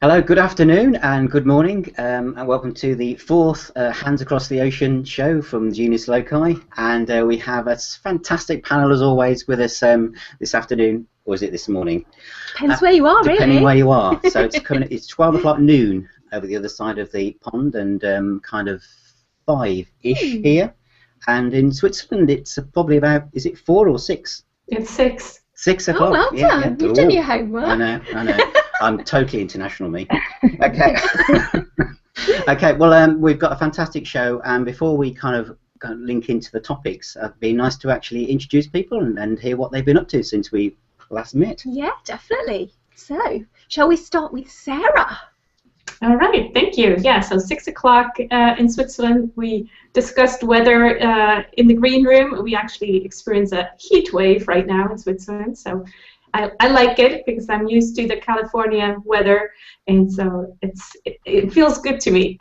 Hello, good afternoon and good morning, and welcome to the fourth Hands Across the Ocean show from Genius Loci. And we have a fantastic panel as always with us this afternoon, or is it this morning? Depends where you are, really. Depending where you are. So it's 12 o'clock noon over the other side of the pond, and kind of 5-ish here. And in Switzerland, it's probably about, is it 4 or 6? It's 6. 6 o'clock. Oh, well done. Yeah. You've done your homework. I know. I'm totally international, me. Okay. Okay, well, we've got a fantastic show, and before we kind of link into the topics, it'd be nice to actually introduce people and hear what they've been up to since we last met. Yeah, definitely. So, shall we start with Sarah? All right, thank you. Yeah, so 6 o'clock in Switzerland, we discussed weather in the green room. We actually experience a heat wave right now in Switzerland, so I like it because I'm used to the California weather, and so it feels good to me.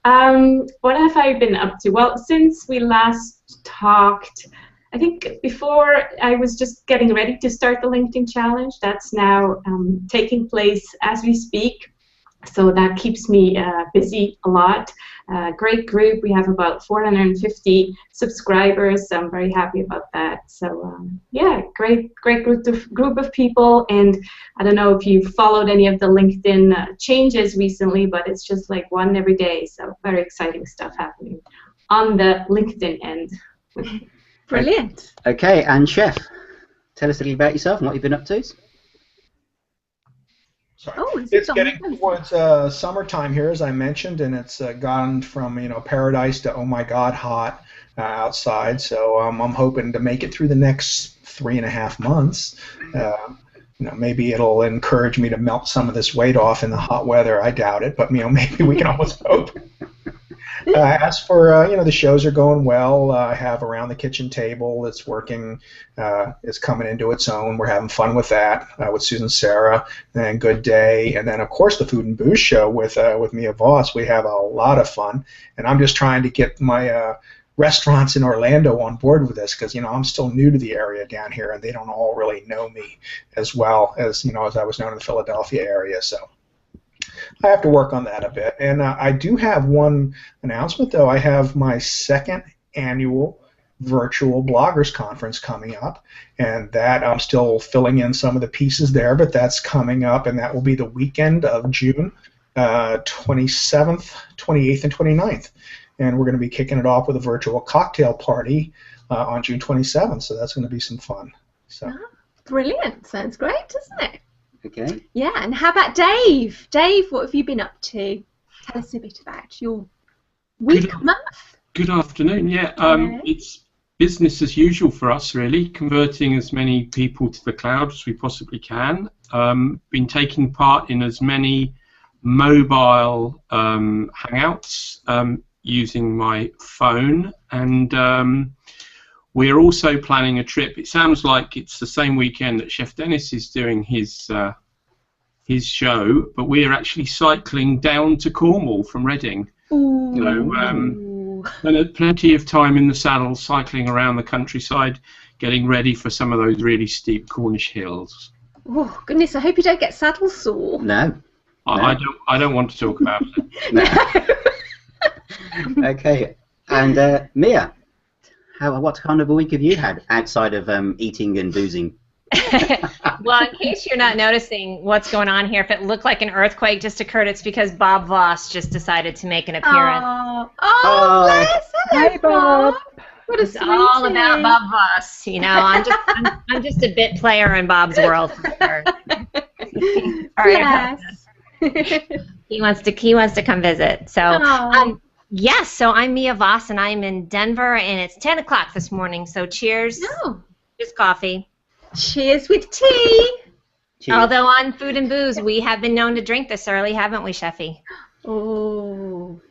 What have I been up to? Well, since we last talked, I think before I was just getting ready to start the LinkedIn challenge. That's now taking place as we speak. So that keeps me busy a lot. Great group. We have about 450 subscribers, so I'm very happy about that. So yeah, great group of people. And I don't know if you've followed any of the LinkedIn changes recently, but it's just like one every day. So very exciting stuff happening on the LinkedIn end. Brilliant. Okay, and Chef, tell us a little about yourself and what you've been up to. Oh, it's getting towards summertime here, as I mentioned, and it's gone from paradise to oh my God hot outside. So I'm hoping to make it through the next 3.5 months. Maybe it'll encourage me to melt some of this weight off in the hot weather. I doubt it, but maybe we can always hope. As for the shows are going well. I have Around the Kitchen Table that's working. It's coming into its own. We're having fun with that with Susan Sarah and Good Day, and then of course the Food and Booze show with Mia Voss. We have a lot of fun, and I'm just trying to get my restaurants in Orlando on board with this because I'm still new to the area down here, and they don't all really know me as well as as I was known in the Philadelphia area. So I have to work on that a bit. And I do have one announcement, though. I have my second annual virtual bloggers conference coming up, and that I'm still filling in some of the pieces there, but that's coming up, and that will be the weekend of June 27th, 28th, and 29th. And we're going to be kicking it off with a virtual cocktail party on June 27th, so that's going to be some fun. So. Oh, brilliant. Sounds great, doesn't it? Okay. Yeah, and how about Dave? Dave, what have you been up to? Tell us a bit about your week, month. Good afternoon. Yeah, it's business as usual for us, really, converting as many people to the cloud as we possibly can. Been taking part in as many mobile Hangouts using my phone, and we're also planning a trip. It sounds like it's the same weekend that Chef Dennis is doing his show, but we're actually cycling down to Cornwall from Reading. Ooh. And plenty of time in the saddle, cycling around the countryside, getting ready for some of those really steep Cornish hills. Oh goodness! I hope you don't get saddle sore. No. I don't want to talk about it. No. Okay, and Mia. What kind of a week have you had outside of eating and boozing? Well, in case you're not noticing what's going on here, if it looked like an earthquake just occurred, it's because Bob Voss just decided to make an appearance. Oh, bless him. Hi, Bob. What a It's all about Bob Voss. I'm just a bit player in Bob's world. For sure. Yes. He wants to come visit. So. Yes, so I'm Mia Voss, and I'm in Denver, and it's 10 o'clock this morning, so cheers. No. Cheers coffee. Cheers with tea. Cheers. Although on Food and Booze, we have been known to drink this early, haven't we, Sheffy? Oh.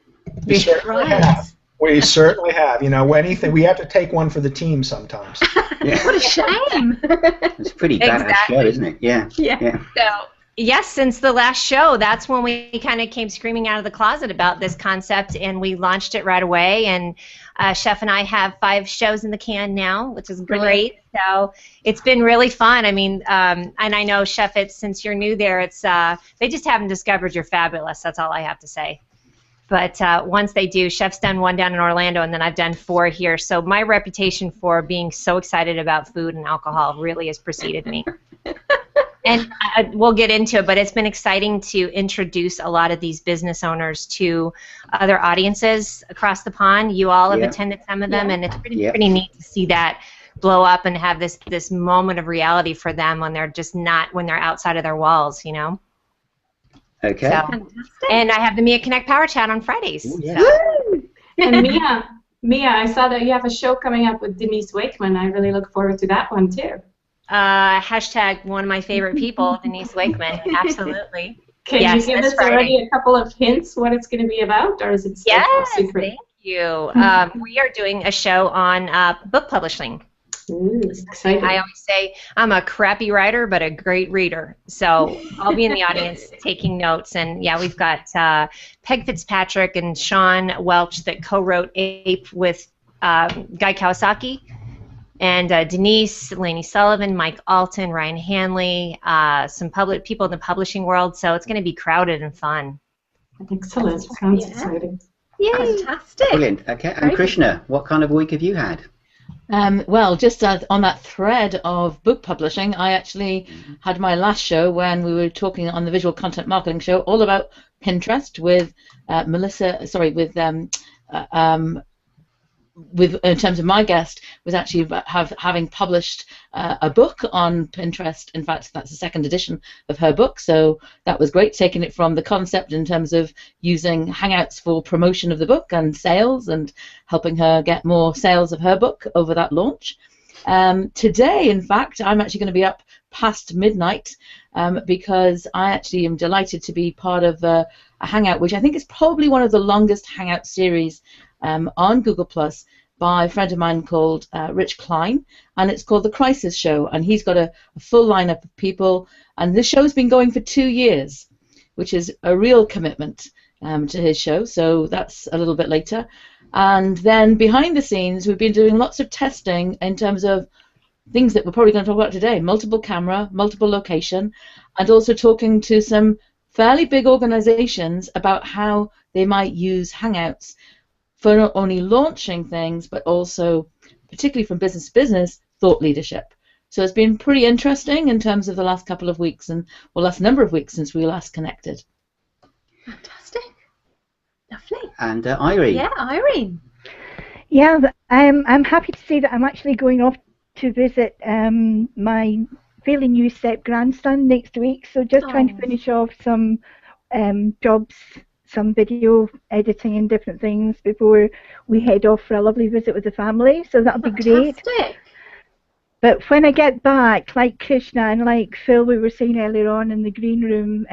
We certainly have. We certainly have. We have to take one for the team sometimes. Yeah. What a shame. It's pretty bad show, isn't it? Yeah. Yeah. So Yes, since the last show, that's when we kind of came screaming out of the closet about this concept, and we launched it right away. And Chef and I have 5 shows in the can now, which is great. So it's been really fun. I mean, and I know, Chef, since you're new there, it's they just haven't discovered you're fabulous. That's all I have to say. But once they do, Chef's done 1 down in Orlando, and then I've done 4 here. So my reputation for being so excited about food and alcohol really has preceded me. And we'll get into it, but it's been exciting to introduce a lot of these business owners to other audiences across the pond. You all have attended some of them, and it's pretty neat to see that blow up and have this moment of reality for them when they're just not, when they're outside of their walls, you know? Okay. So, and I have the Mia Connect Power Chat on Fridays. Ooh, yeah. So. And Mia, I saw that you have a show coming up with Denise Wakeman. I really look forward to that one too. Hashtag one of my favorite people, Denise Wakeman. Absolutely. Can you give us already a couple of hints what it's going to be about, or is it still secret? Thank you. We are doing a show on book publishing. Ooh, exciting. I always say I'm a crappy writer, but a great reader. So I'll be in the audience taking notes. And yeah, we've got Peg Fitzpatrick and Sean Welch that co-wrote Ape with Guy Kawasaki. And Denise, Lainey Sullivan, Mike Alton, Ryan Hanley, some people in the publishing world. So it's going to be crowded and fun. Excellent. Sounds exciting. Yay. Fantastic. Brilliant. Okay. And Krishna, what kind of week have you had? Well, just on that thread of book publishing, I actually had my last show when we were talking on the Visual Content Marketing Show all about Pinterest with in terms of my guest was actually having published a book on Pinterest. In fact, that's the 2nd edition of her book, so that was great, taking it from the concept in terms of using Hangouts for promotion of the book and sales and helping her get more sales of her book over that launch. Today, in fact, I'm actually going to be up past midnight because I actually am delighted to be part of a Hangout, which I think is probably one of the longest Hangout series on Google+ by a friend of mine called Rich Klein, and it's called The Crisis Show, and he's got a full lineup of people, and this show's been going for 2 years, which is a real commitment to his show, so that's a little bit later. And then behind the scenes, we've been doing lots of testing in terms of things that we're probably going to talk about today: multiple camera, multiple location, and also talking to some fairly big organizations about how they might use Hangouts for not only launching things, but also, particularly from business to business, thought leadership. So it's been pretty interesting in terms of the last couple of weeks, last number of weeks since we last connected. Fantastic. Lovely. And Irene. Yeah, Irene. Yeah, I'm happy to say that I'm actually going off to visit my fairly new step-grandson next week, so just trying to finish off some jobs, some video editing and different things before we head off for a lovely visit with the family, so that'll be great. But when I get back, like Krishna and like Phil, we were saying earlier on in the green room,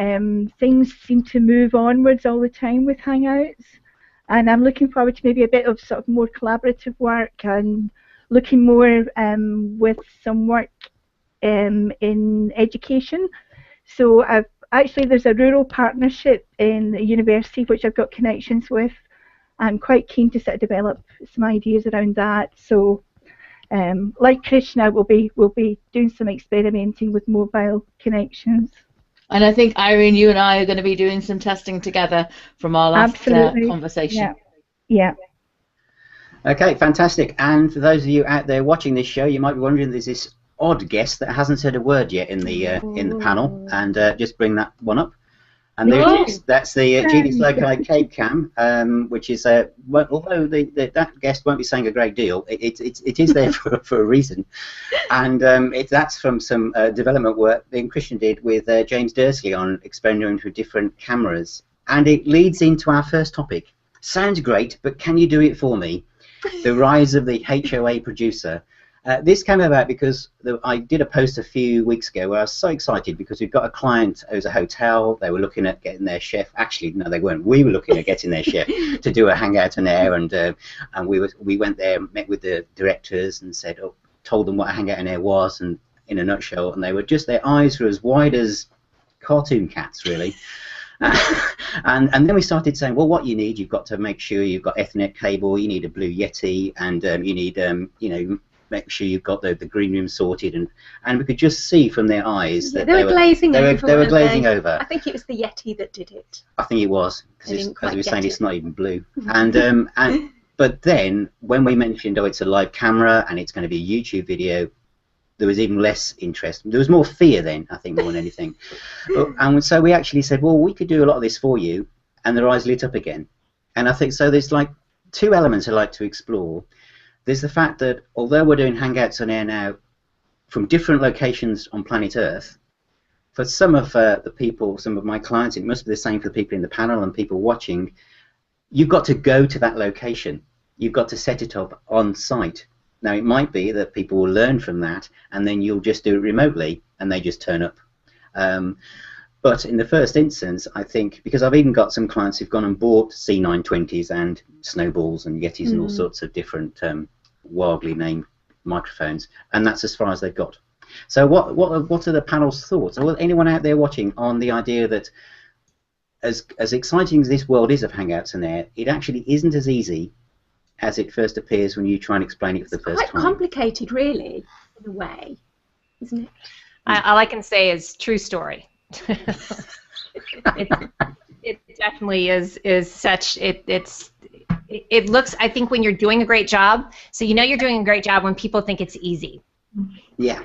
things seem to move onwards all the time with Hangouts, and I'm looking forward to maybe a bit of sort of more collaborative work and looking more with some work in education. So actually there's a rural partnership in the university which I've got connections with. I'm quite keen to sort of develop some ideas around that. So like Krishna, we'll be doing some experimenting with mobile connections. And I think, Irene, you and I are going to be doing some testing together from our last conversation. Yeah. Okay, fantastic. And for those of you out there watching this show, you might be wondering, there's this odd guest that hasn't said a word yet in the panel, and just bring that one up. And there it is. That's the Genius Loci Cape Cam, which is although that guest won't be saying a great deal, it is there for a reason, and that's from some development work that Christian did with James Dursley on experimenting with different cameras, and it leads into our first topic. Sounds great, but can you do it for me? The rise of the HOA producer. This came about because I did a post a few weeks ago where I was so excited because we've got a client who's a hotel. They were looking at getting their chef. Actually, no, they weren't. We were looking at getting their chef to do a hangout on air, and we went there, met with the directors, and told them what a hangout on air was, and in a nutshell, and they were just, their eyes were as wide as cartoon cats, really. And then we started saying, well, what you need, you've got to make sure you've got Ethernet cable, you need a Blue Yeti, and you need, you know, make sure you've got the green room sorted, and we could just see from their eyes that they were glazing over. They were glazing over. I think it was the Yeti that did it. I think it was, because as we were saying, it's not even blue. And but then when we mentioned, oh, it's a live camera and it's going to be a YouTube video, there was even less interest. There was more fear then, I think, more than anything. And so we actually said, well, we could do a lot of this for you, and their eyes lit up again. And I think so. There's like two elements I'd like to explore. There's the fact that although we're doing Hangouts on air now from different locations on planet Earth, for some of the people, some of my clients, it must be the same for the people in the panel and people watching, you've got to go to that location. You've got to set it up on site. Now, it might be that people will learn from that, and then you'll just do it remotely, and they just turn up. But in the first instance, I think, because I've even got some clients who've gone and bought C920s and Snowballs and Yetis and all sorts of different wildly named microphones, and that's as far as they've got. So what are the panel's thoughts? Or anyone out there watching on the idea that as exciting as this world is of Hangouts and Air, it actually isn't as easy as it first appears when you try and explain it for the first time. It's quite complicated, really, in a way, isn't it? All I can say is true story. It definitely is such. It looks. I think when you're doing a great job, so you know you're doing a great job when people think it's easy. Yeah.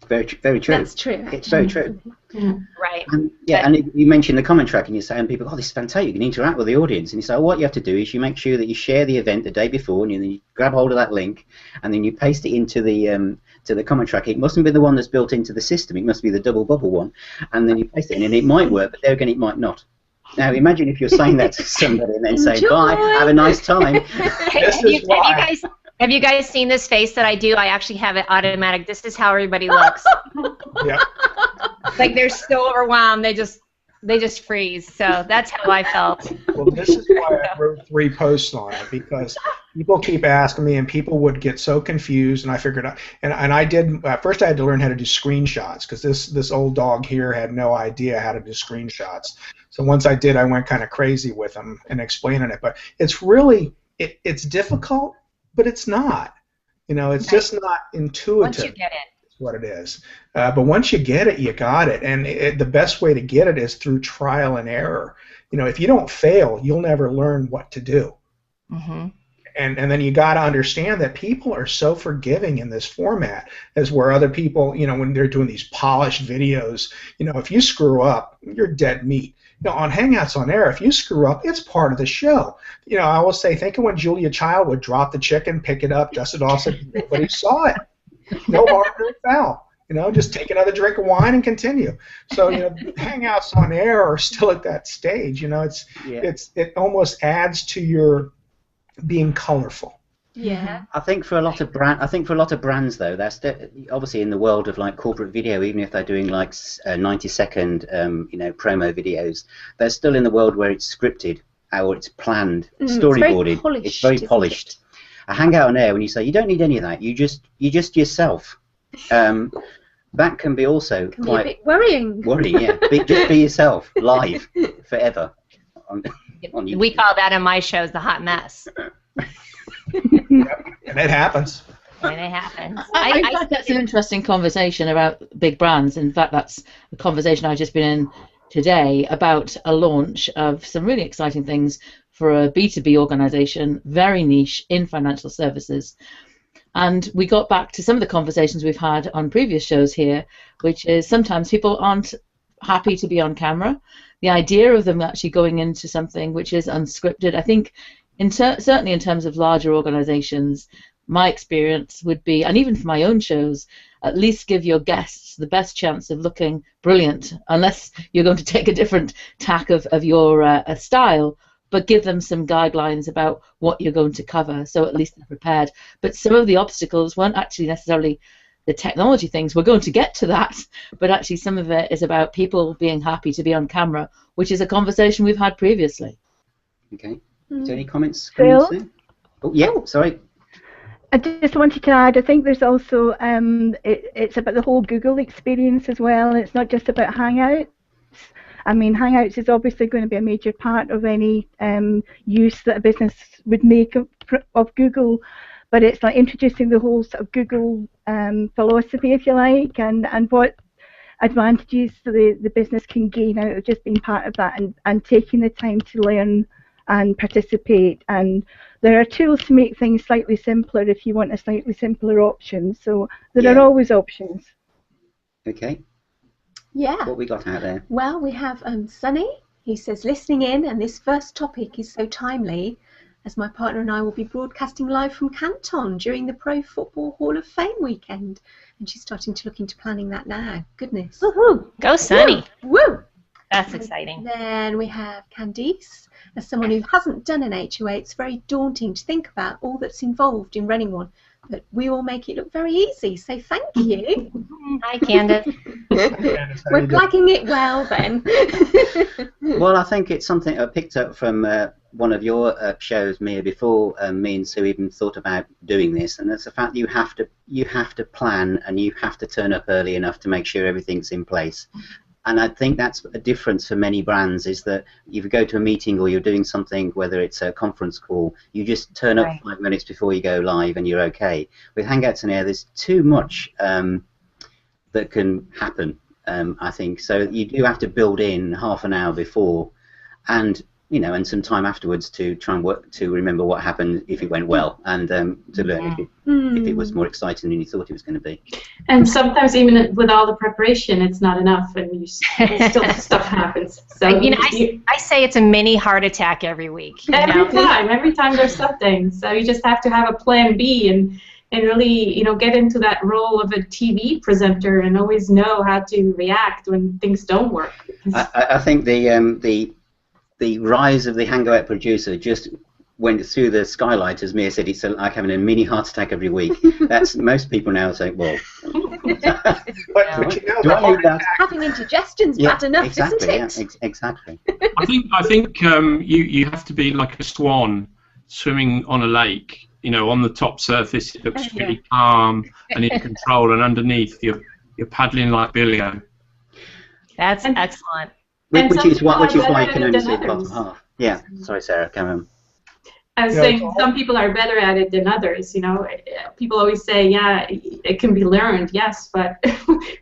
Very true. That's true. It's very true. Right. And, yeah, and you mentioned the comment track, and you're saying people, oh, this is fantastic. You can interact with the audience, and you say, oh, what you have to do is you make sure that you share the event the day before, and then you grab hold of that link, and then you paste it into the comment track. It mustn't be the one that's built into the system. It must be the double bubble one, and then you paste it in, and it might work, but there again, it might not. Now, imagine if you're saying that to somebody and then saying, bye, have a nice time. Have you guys seen this face that I do? I actually have it automatic. This is how everybody looks. Yep. Like they're so overwhelmed, they just freeze. So that's how I felt. Well, this is why I wrote 3 posts on it, because people keep asking me, and people would get so confused. And I figured out, and I did. First, I had to learn how to do screenshots, because this old dog here had no idea how to do screenshots. So once I did, I went kind of crazy with them and explaining it. But it's really it's difficult. But it's not. You know, it's just not intuitive. Once you get it. That's what it is. But once you get it, you got it. And the best way to get it is through trial and error. You know, if you don't fail, you'll never learn what to do. Mm-hmm. And then you got to understand that people are so forgiving in this format, as where other people, you know, when they're doing these polished videos, you know, if you screw up, you're dead meat. You know, on Hangouts on Air, if you screw up, it's part of the show. You know, I will say, think of when Julia Child would drop the chicken, pick it up, dust it off, so nobody saw it. No harm, no foul. You know, just take another drink of wine and continue. So, you know, Hangouts on Air are still at that stage. You know, it almost adds to your being colorful. Yeah. I think for a lot of brands though, that's obviously in the world of like corporate video, even if they're doing like 90-second you know, promo videos, they're still in the world where it's scripted or it's planned, storyboarded. It's very polished. A Hangout on Air, when you say you don't need any of that, you just yourself. That can be also quite a bit worrying. Yeah. Just be yourself live forever. On we call that in my shows the hot mess. Yep. And it happens. And it happens. I think that's an interesting conversation about big brands. In fact, that's a conversation I've just been in today about a launch of some really exciting things for a B2B organization, very niche in financial services. And we got back to some of the conversations we've had on previous shows here, which is sometimes people aren't happy to be on camera. The idea of them actually going into something which is unscripted, I think, certainly in terms of larger organizations, my experience would be, and even for my own shows, at least give your guests the best chance of looking brilliant, unless you're going to take a different tack of your style, but give them some guidelines about what you're going to cover, so at least they're prepared. But some of the obstacles weren't actually necessarily the technology things. We're going to get to that, but actually some of it is about people being happy to be on camera, which is a conversation we've had previously. Okay. Is there any comments? Phil? Oh, yeah, sorry. I just wanted to add, I think there's also, it's about the whole Google experience as well. It's not just about Hangout. I mean, Hangouts is obviously going to be a major part of any use that a business would make of Google, but it's like introducing the whole sort of Google philosophy, if you like, and what advantages the business can gain out of just being part of that, and taking the time to learn and participate. And there are tools to make things slightly simpler if you want a slightly simpler option. So there are always options. Okay. Yeah. What we got out there? Well, we have Sunny. He says, listening in, and this first topic is so timely, as my partner and I will be broadcasting live from Canton during the Pro Football Hall of Fame weekend. And she's starting to look into planning that now. Goodness. Woohoo! Go Sunny. Woo! That's exciting. And then we have Candice. As someone who hasn't done an HOA, it's very daunting to think about all that's involved in running one. But we all make it look very easy, so thank you. Hi, Candace. We're flagging it well, then. Well, I think it's something I picked up from one of your shows, Mia, before me and Sue even thought about doing this, and that's the fact you have to plan, and you have to turn up early enough to make sure everything's in place. And I think that's a difference for many brands, is that if you go to a meeting or you're doing something, whether it's a conference call, you just turn up 5 minutes before you go live and you're okay. With Hangouts and Air, there's too much that can happen, I think. So you do have to build in half an hour before, and and some time afterwards to try and work to remember what happened if it went well, and to learn if it was more exciting than you thought it was going to be. And sometimes even with all the preparation, it's not enough, and still stuff happens. So I say it's a mini heart attack every week. Every time there's something. So you just have to have a plan B and really get into that role of a TV presenter and always know how to react when things don't work. I think the rise of the Hangout producer just went through the skylight, as Mia said. It's like having a mini heart attack every week. That's most people now say, well. but having indigestion's bad enough, exactly, isn't it? Yeah, exactly. I think you have to be like a swan swimming on a lake. On the top surface it looks really calm and in control, and underneath you're paddling like Billy-O. That's excellent. Which is why you can only see the bottom half. Yeah. Sorry, Sarah. Come on. I was saying some people are better at it than others. People always say, yeah, it can be learned. Yes, but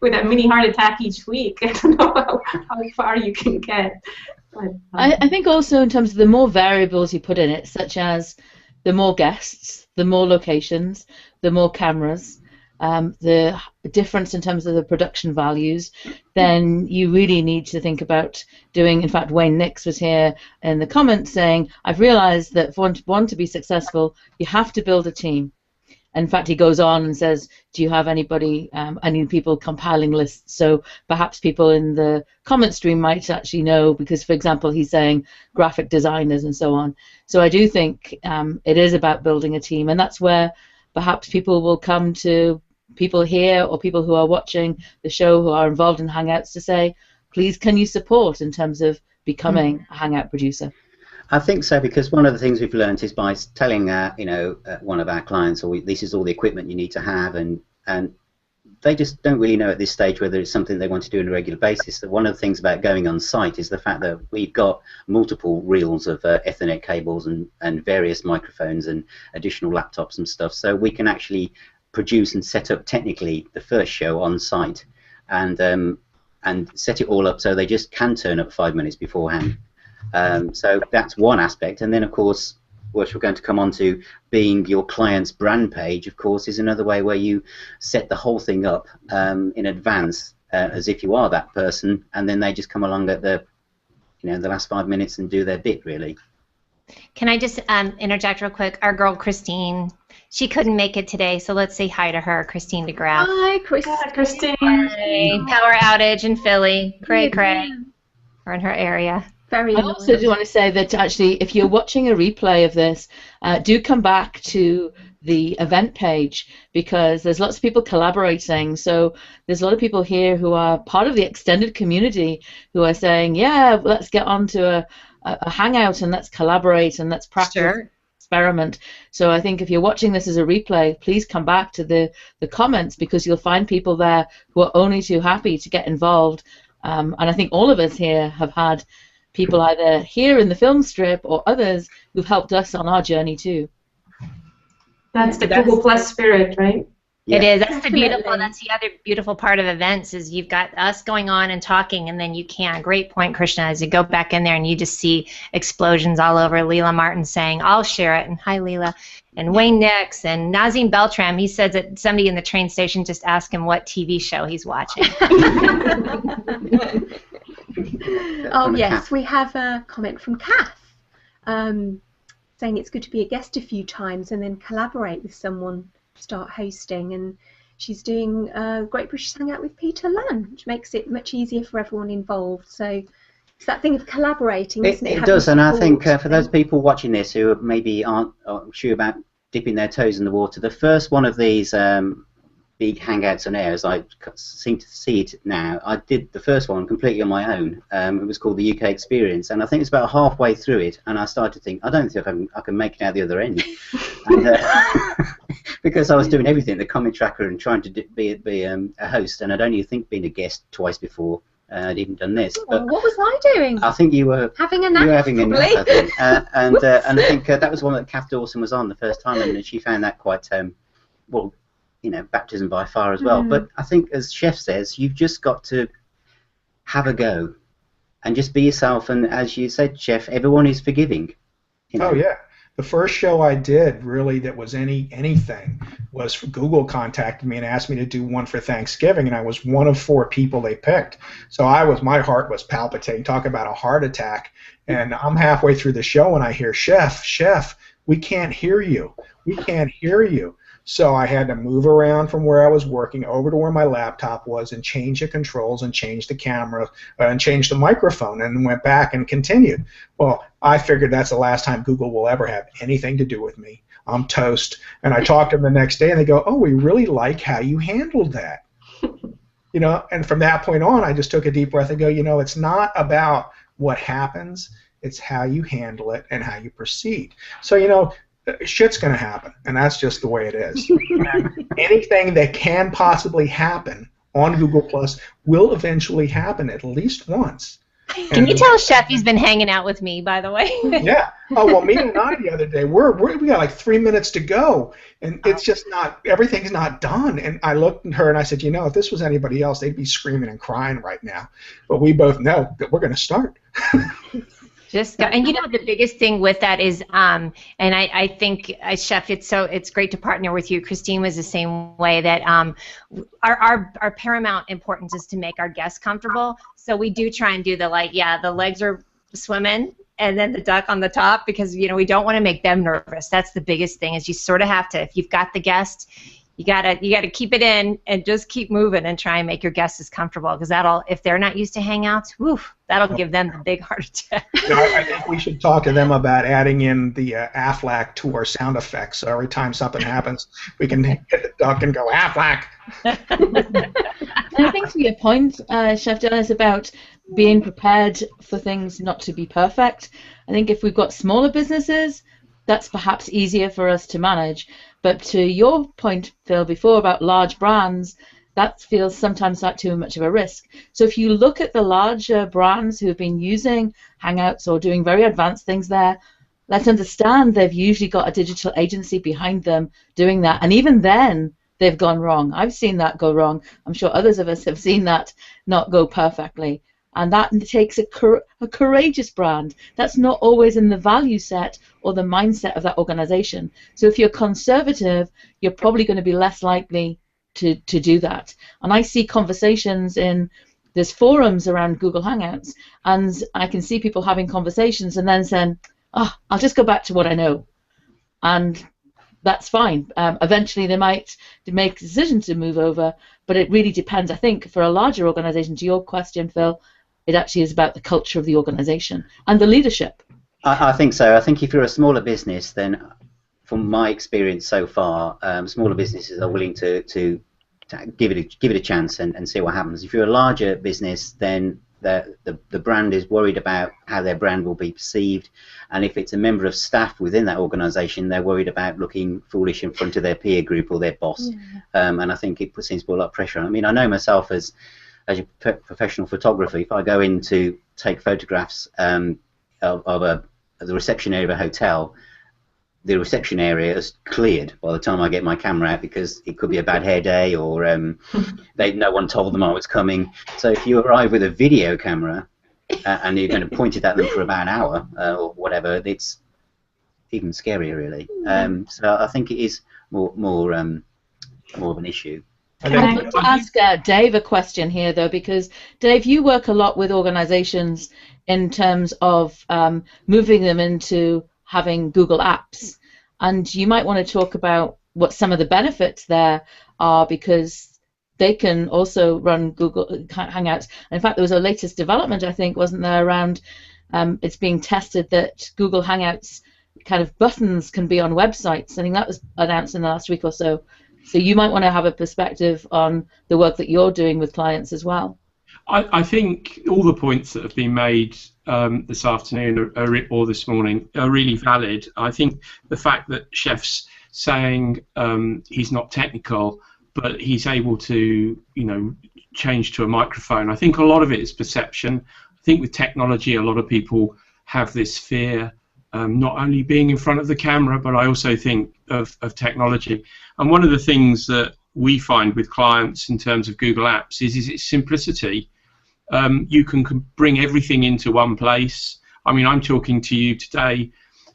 with a mini heart attack each week, I don't know how far you can get. But, I think also in terms of the more variables you put in it, such as the more guests, the more locations, the more cameras, the difference in terms of the production values, then you really need to think about doing. In fact, Wayne Nix was here in the comments saying, I've realized that for one to be successful, you have to build a team. In fact, he goes on and says, do you have anybody, any people compiling lists? So perhaps people in the comment stream might actually know, because, for example, he's saying graphic designers and so on. So I do think it is about building a team, and that's where perhaps people will come to people here or people who are watching the show who are involved in Hangouts to say, please, can you support in terms of becoming a Hangout producer? I think so, because one of the things we've learned is by telling one of our clients, this is all the equipment you need to have, and they just don't really know at this stage whether it's something they want to do on a regular basis. So one of the things about going on site is the fact that we've got multiple reels of Ethernet cables and various microphones and additional laptops and stuff, so we can actually produce and set up technically the first show on site, and set it all up so they just can turn up 5 minutes beforehand. So that's one aspect, and then of course, which we're going to come on to, being your client's brand page, of course, is another way where you set the whole thing up in advance, as if you are that person, and then they just come along at the last 5 minutes and do their bit, really. Can I just interject real quick? Our girl Christine, she couldn't make it today, so let's say hi to her, Christine DeGraff. Hi, Christine. Yeah, Christine. Hey, power outage in Philly. Cray. Or in her area. I also do want to say that actually, if you're watching a replay of this, do come back to the event page, because there's lots of people collaborating. So there's a lot of people here who are part of the extended community who are saying, yeah, let's get on to a hangout and let's collaborate and let's practice, experiment. So I think if you're watching this as a replay, please come back to the comments, because you'll find people there who are only too happy to get involved And I think all of us here have had people either here in the film strip or others who've helped us on our journey too. That's the Google Plus spirit, right? Yeah. It is. That's the beautiful. That's the other beautiful part of events is you've got us going on and talking, and then you can. Great point, Krishna. As you go back in there and you just see explosions all over. Leela Martin saying, "I'll share it," and hi, Leela, and Wayne Nix and Nazim Beltram. He says that somebody in the train station just asked him what TV show he's watching. Oh yes, we have a comment from Kath saying it's good to be a guest a few times and then collaborate with someone. Start hosting, and she's doing Great British Hangout with Peter Lunn, which makes it much easier for everyone involved. So it's that thing of collaborating, isn't it? It does, and I think for those people watching this who maybe aren't sure about dipping their toes in the water, the first one of these big Hangouts on air, as I seem to see it now, I did the first one completely on my own. It was called the UK Experience, and I think it's about halfway through it, and I started to think, I don't think I can make it out the other end. And, because I was doing everything, the comment tracker and trying to be a host, and I'd only been a guest twice before. I'd even done this. But what was I doing? I think you were having a nap. You were having a nap, I think. And I think that was one that Kath Dawson was on the first time, and she found that quite well, you know, baptism by fire as well. But I think, as Chef says, you've just got to have a go and just be yourself. And as you said, Chef, everyone is forgiving. You know? Oh yeah. The first show I did, really, that was anything, was Google contacted me and asked me to do one for Thanksgiving, and I was one of 4 people they picked. So my heart was palpitating. Talk about a heart attack. And I'm halfway through the show, and I hear, Chef, we can't hear you. We can't hear you. So I had to move around from where I was working over to where my laptop was and change the controls and change the camera and change the microphone, and went back and continued. Well, I figured that's the last time Google will ever have anything to do with me. I'm toast. And I talked to them the next day, and they go, "Oh, we really like how you handled that." You know, and from that point on, I just took a deep breath and go, you know, it's not about what happens, it's how you handle it and how you proceed. So, you know, shit's going to happen, and that's just the way it is. And anything that can possibly happen on Google Plus will eventually happen at least once. Can you tell Chef he's been hanging out with me, by the way? Yeah. Oh, well, me and I the other day, we got like 3 minutes to go, and it's just not, everything's not done. And I looked at her and I said, you know, if this was anybody else, they'd be screaming and crying right now. But we both know that we're going to start. Just go, and you know the biggest thing with that is, and I think, Chef, it's great to partner with you. Christine was the same way, that our paramount importance is to make our guests comfortable. So we do try and do the the legs are swimming and then the duck on the top, because you know we don't want to make them nervous. That's the biggest thing, is you sort of have to, if you've got the guest, you gotta keep it in and just keep moving and try and make your guests as comfortable, because that'll, if they're not used to Hangouts, that'll give them the big heart attack. You know, I think we should talk to them about adding in the Aflac to our sound effects. So every time something happens, we can hit the duck and go Aflac. And I think to your point, Chef Dennis, about being prepared for things not to be perfect, I think if we've got smaller businesses, that's perhaps easier for us to manage. But to your point, Phil, before about large brands, that feels sometimes like too much of a risk. So if you look at the larger brands who have been using Hangouts or doing very advanced things there, let's understand they've usually got a digital agency behind them doing that. And even then, they've gone wrong. I've seen that go wrong. I'm sure others of us have seen that not go perfectly. And that takes a courageous brand. That's not always in the value set or the mindset of that organization. So if you're conservative, you're probably going to be less likely to do that. And I see conversations there's forums around Google Hangouts, and I can see people having conversations and then saying, oh, I'll just go back to what I know. And that's fine. Eventually they might make a decision to move over, but it really depends. I think for a larger organization, to your question, Phil, it actually is about the culture of the organization and the leadership. I think so. I think if you're a smaller business, then from my experience so far, smaller businesses are willing to give it a chance and see what happens. If you're a larger business, then the brand is worried about how their brand will be perceived, and if it's a member of staff within that organisation, they're worried about looking foolish in front of their peer group or their boss. And I think it seems to put a lot of pressure on. I mean, I know myself as as a professional photographer, if I go in to take photographs of the reception area of a hotel, the reception area is cleared by the time I get my camera out, because it could be a bad hair day, or no one told them I was coming. So if you arrive with a video camera and you're going to point it at them for about an hour or whatever, it's even scarier, really. So I think it is more of an issue. I'd like to ask Dave a question here, though, because Dave, you work a lot with organizations in terms of moving them into having Google Apps, and you might want to talk about what some of the benefits there are, because they can also run Google Hangouts. In fact, there was a latest development, I think, wasn't there, around it's being tested that Google Hangouts kind of buttons can be on websites. I think that was announced in the last week or so. So you might want to have a perspective on the work that you're doing with clients as well. I think all the points that have been made this afternoon or this morning are really valid. I think the fact that Chef's saying he's not technical, but he's able to, change to a microphone. I think a lot of it is perception. I think with technology, a lot of people have this fear, not only being in front of the camera, but I also think of technology. And one of the things that we find with clients in terms of Google Apps is its simplicity. You can bring everything into one place. I mean, I'm talking to you today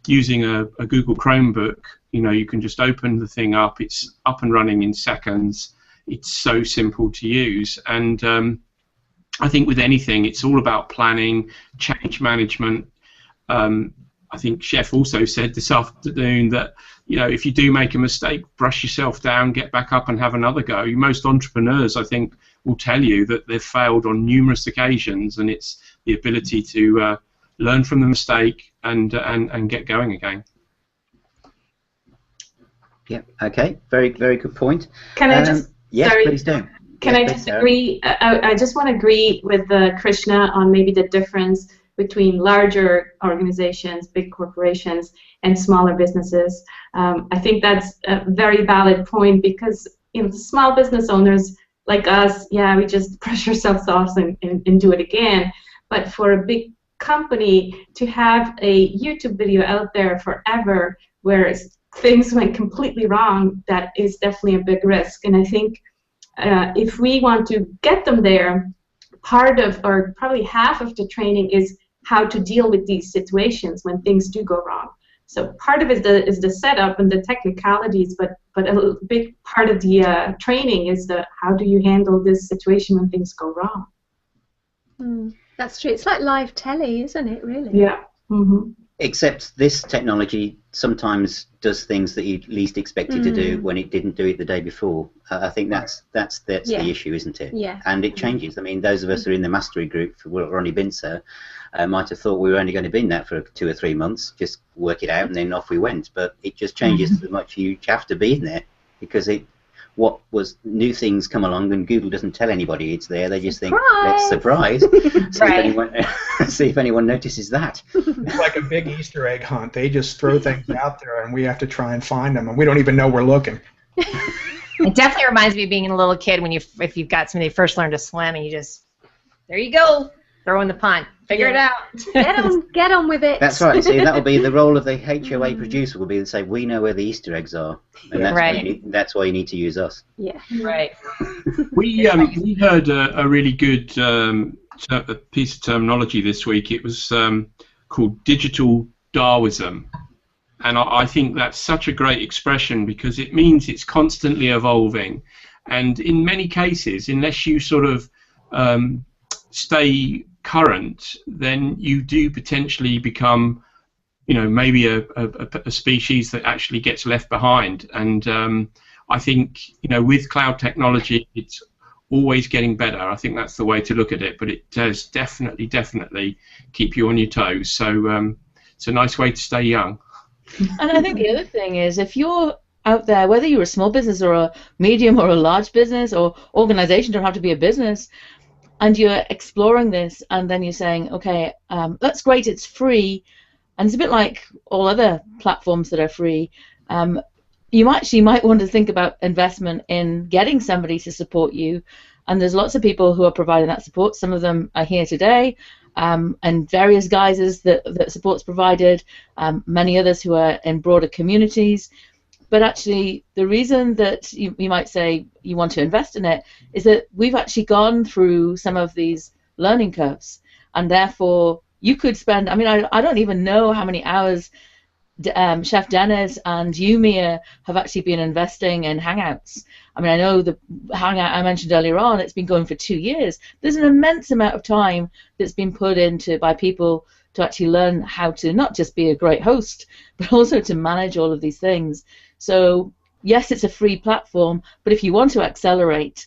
using a Google Chromebook. You can just open the thing up. It's up and running in seconds. It's so simple to use. And I think with anything, it's all about planning, change management. I think Chef also said this afternoon that, if you do make a mistake, brush yourself down, get back up and have another go. Most entrepreneurs, I think, will tell you that they've failed on numerous occasions, and it's the ability to learn from the mistake and get going again. Yeah. Okay. Very good point. Can I just? Yes, sorry, please do. Can I just agree? I just want to agree with Krishna on maybe the difference between larger organizations, big corporations, and smaller businesses. I think that's a very valid point, because small business owners like us, we just brush ourselves off and do it again. But for a big company to have a YouTube video out there forever where things went completely wrong, that is definitely a big risk. And I think if we want to get them there, part of, or probably half of the training is how to deal with these situations when things do go wrong. So part of it is the setup and the technicalities, but a big part of the training is how do you handle this situation when things go wrong. That's true. It's like live telly, isn't it, really? Yeah. Mm-hmm. Except this technology sometimes does things that you least expect it to do when it didn't do it the day before. I think that's the issue, isn't it? Yeah. And it changes. I mean, those of us who are in the mastery group for Ronnie Bincer might have thought we were only going to be in that for 2 or 3 months, just work it out, and then off we went. But it just changes so much. You have to be in there, because new things come along, and Google doesn't tell anybody it's there. They just think, let's surprise. See if anyone notices that. It's like a big Easter egg hunt. They just throw things out there, and we have to try and find them, and we don't even know we're looking. It definitely reminds me of being a little kid when if you've got somebody first learned to swim, and you just, there you go, throw in the pond, figure it out. Get on with it. That's right. See, that'll be the role of the HOA producer, will be to say, we know where the Easter eggs are, and that's why you need to use us. Yeah. Right. We heard a really good piece of terminology this week. It was called digital Darwinism. And I think that's such a great expression, because it means it's constantly evolving. And in many cases, unless you sort of stay current, then you do potentially become, maybe a species that actually gets left behind. And I think, with cloud technology, it's always getting better. I think that's the way to look at it. But it does definitely keep you on your toes. So it's a nice way to stay young. And I think the other thing is, if you're out there, whether you're a small business or a medium or a large business, or organization, don't have to be a business, and you're exploring this, and then you're saying, okay, that's great, it's free, and it's a bit like all other platforms that are free, you actually might want to think about investment in getting somebody to support you And there's lots of people who are providing that support. Some of them are here today, and various guises that support's provided, many others who are in broader communities. But actually, the reason that you might say you want to invest in it is that we've actually gone through some of these learning curves, and therefore you could spend, I mean, I don't even know how many hours Chef Dennis and you, Mia, have actually been investing in Hangouts. I mean, I know the Hangout I mentioned earlier on, it's been going for 2 years. There's an immense amount of time that's been put into by people to actually learn how to not just be a great host, but also to manage all of these things. So yes, it's a free platform, but if you want to accelerate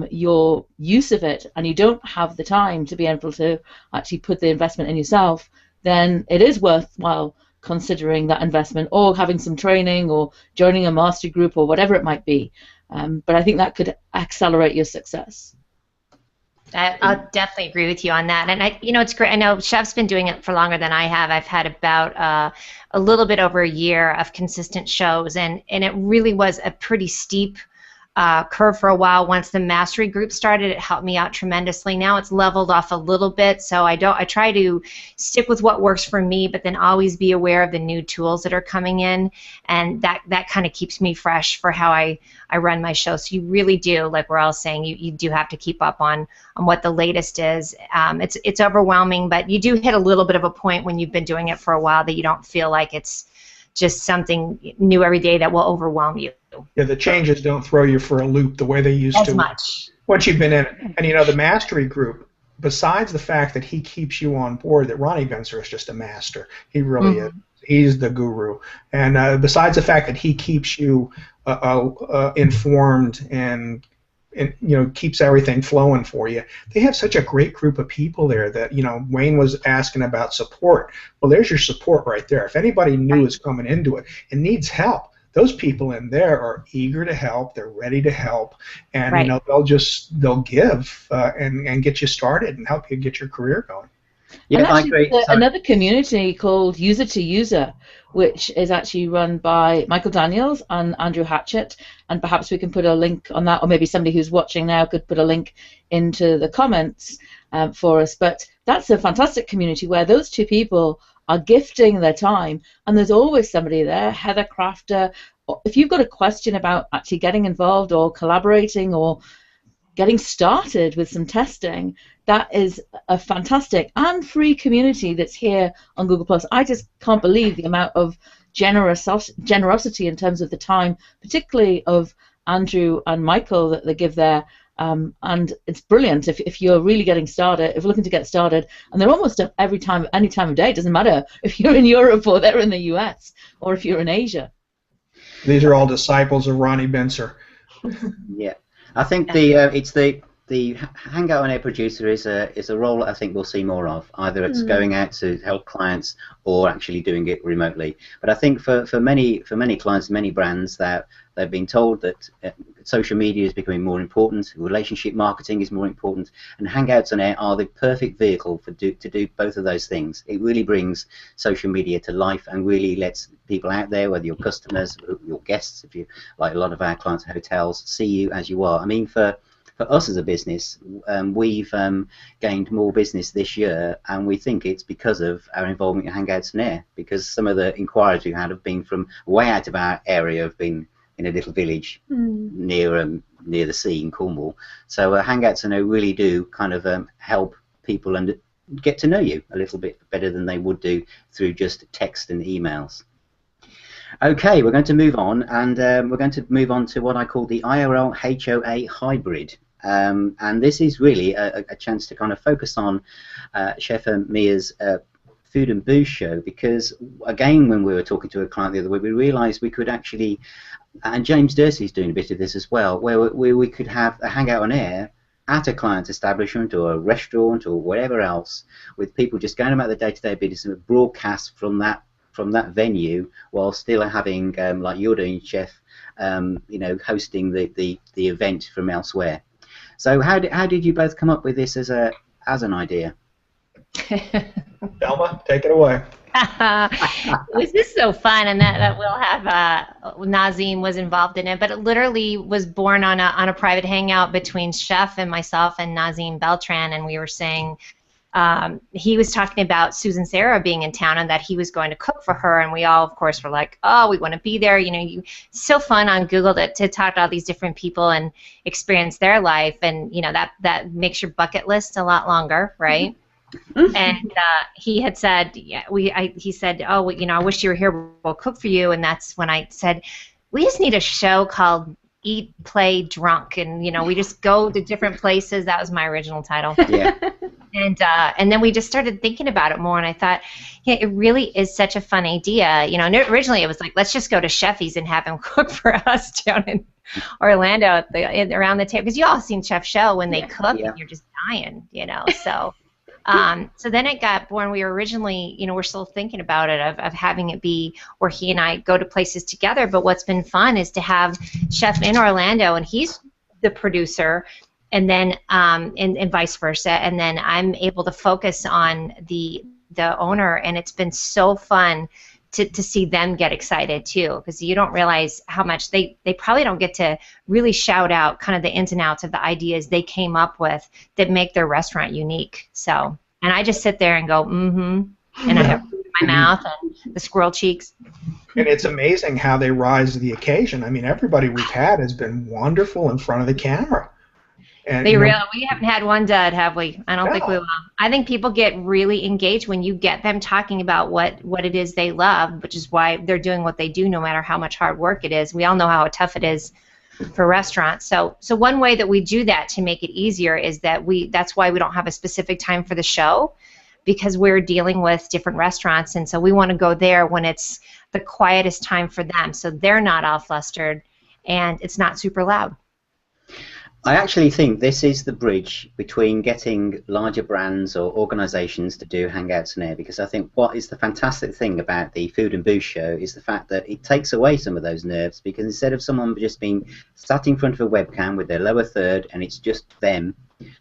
your use of it and you don't have the time to be able to actually put the investment in yourself, then it is worthwhile considering that investment, or having some training, or joining a mastery group, or whatever it might be. But I think that could accelerate your success. I'll definitely agree with you on that. And it's great. I know Chef's been doing it for longer than I have. I've had about a little bit over a year of consistent shows, and it really was a pretty steep curve for a while. Once the mastery group started, it helped me out tremendously. Now it's leveled off a little bit, so I try to stick with what works for me, but then always be aware of the new tools that are coming in, and that kind of keeps me fresh for how I run my show. So you really do, like we're all saying, you do have to keep up on what the latest is. It's overwhelming, but you do hit a little bit of a point when you've been doing it for a while that you don't feel like it's just something new every day that will overwhelm you. Yeah, the changes don't throw you for a loop the way they used to. As much. Once you've been in it. And you know, the mastery group, besides the fact that he keeps you on board, that Ronnie Benzer is just a master. He really is. He's the guru. And besides the fact that he keeps you informed and keeps everything flowing for you, they have such a great group of people there that, Wayne was asking about support. Well, there's your support right there. If anybody new is coming into it and needs help, those people in there are eager to help. They're ready to help, and they'll give and get you started and help you get your career going. Yeah, and actually, there's another community called User to User, which is actually run by Michael Daniels and Andrew Hatchett, and perhaps we can put a link on that, or maybe somebody who's watching now could put a link into the comments for us. But that's a fantastic community where those two people are gifting their time, and there's always somebody there, Heather Crafter. If you've got a question about actually getting involved or collaborating or getting started with some testing, that is a fantastic and free community that's here on Google+. I just can't believe the amount of generosity in terms of the time, particularly of Andrew and Michael, that they give there. And it's brilliant if you're really getting started, if you're looking to get started, and they're almost up every time, any time of day. It doesn't matter if you're in Europe or they're in the US or if you're in Asia. These are all disciples of Ronnie Benzer. Yeah, I think it's the Hangout on Air producer is a role that I think we'll see more of. Either it's going out to help clients or actually doing it remotely. But I think for many clients, many brands, that they've been told that social media is becoming more important, relationship marketing is more important, and Hangouts on Air are the perfect vehicle to do both of those things. It really brings social media to life and really lets people out there, whether your customers, your guests, if you like a lot of our clients at hotels, see you as you are. I mean, for us as a business, we've gained more business this year, and we think it's because of our involvement in Hangouts on Air, because some of the inquiries we had have been from way out of our area, have been in a little village near the sea in Cornwall. So Hangouts on Air really do kind of help people and get to know you a little bit better than they would do through just text and emails. Okay, we're going to move on, and we're going to move on to what I call the IRL HOA hybrid. And this is really a chance to kind of focus on Chef and Mia's food and booze show, because again, when we were talking to a client the other week, we realised we could actually, and James Dursey's doing a bit of this as well, where we could have a Hangout on Air at a client's establishment or a restaurant or whatever else, with people just going about the day-to-day business and broadcast from that venue, while still having, like you're doing, Chef, hosting the event from elsewhere. So how did you both come up with this as an idea? Delma, take it away. It was just so fun, and that we'll have Nazim was involved in it, but it literally was born on a private hangout between Chef and myself and Nazim Beltran, and we were saying he was talking about Susan Sarah being in town and that he was going to cook for her, and we all, of course, were like, oh, we want to be there. You know, it's so fun on Google to talk to all these different people and experience their life, and you know that makes your bucket list a lot longer, right? Mm-hmm. And he had said, yeah, he said, oh, you know, I wish you were here. We'll cook for you. And that's when I said, we just need a show called Eat, Play, Drunk, and you know, we just go to different places. That was my original title. Yeah. And then we just started thinking about it more, and I thought, yeah, it really is such a fun idea. You know, and originally it was like, let's just go to Sheffy's and have him cook for us down in Orlando around the table, because you all seen Chef Show when they cook, and you're just dying, you know. So. So then it got born. We were originally, you know, we're still thinking about it of having it be where he and I go to places together. But what's been fun is to have Chef in Orlando, and he's the producer, and then and vice versa. And then I'm able to focus on the owner, and it's been so fun to see them get excited too, because you don't realize how much they probably don't get to really shout out kind of the ins and outs of the ideas they came up with that make their restaurant unique. So, and I just sit there and go, mm-hmm, and I have food in my mouth and the squirrel cheeks. And it's amazing how they rise to the occasion. I mean, everybody we've had has been wonderful in front of the camera. And, we haven't had one dud, have we? I don't think we will. I think people get really engaged when you get them talking about what it is they love, which is why they're doing what they do, no matter how much hard work it is. We all know how tough it is for restaurants. So one way that we do that to make it easier is that that's why we don't have a specific time for the show, because we're dealing with different restaurants, and so we want to go there when it's the quietest time for them, so they're not all flustered and it's not super loud. I actually think this is the bridge between getting larger brands or organisations to do Hangouts on Air, because I think what is the fantastic thing about the Food and Booze show is the fact that it takes away some of those nerves, because instead of someone just being sat in front of a webcam with their lower third and it's just them,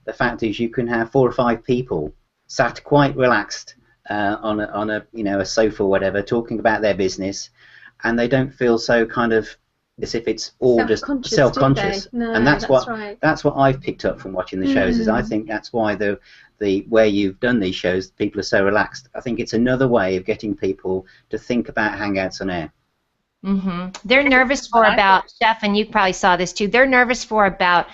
the fact is you can have 4 or 5 people sat quite relaxed on a you know, a sofa or whatever, talking about their business, and they don't feel so kind of as if it's all just self-conscious. No, and that's what right. That's what I've picked up from watching the shows. Is I think that's why the where you've done these shows, people are so relaxed. I think it's another way of getting people to think about Hangouts on Air. Mm-hmm. They're nervous for about, Chef, and you probably saw this too, they're nervous for about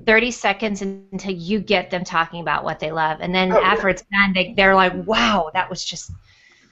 30 seconds until you get them talking about what they love. And then after it's done, they're like, wow, that was just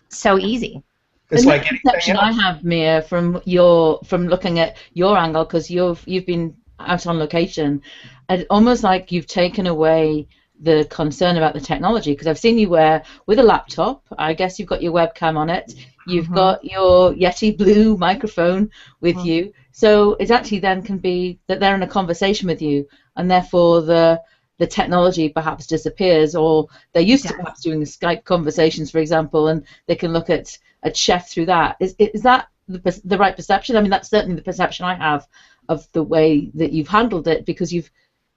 so easy. It's the like perception I have, Mia, from looking at your angle, because you've been out on location, and almost like you've taken away the concern about the technology, because I've seen you with a laptop. I guess you've got your webcam on it. You've got your Yeti Blue microphone with you. So it actually then can be that they're in a conversation with you, and therefore the technology perhaps disappears, or they're used to perhaps doing Skype conversations, for example, and they can look at Chef through that. Is that the right perception? I mean, that's certainly the perception I have of the way that you've handled it, because you've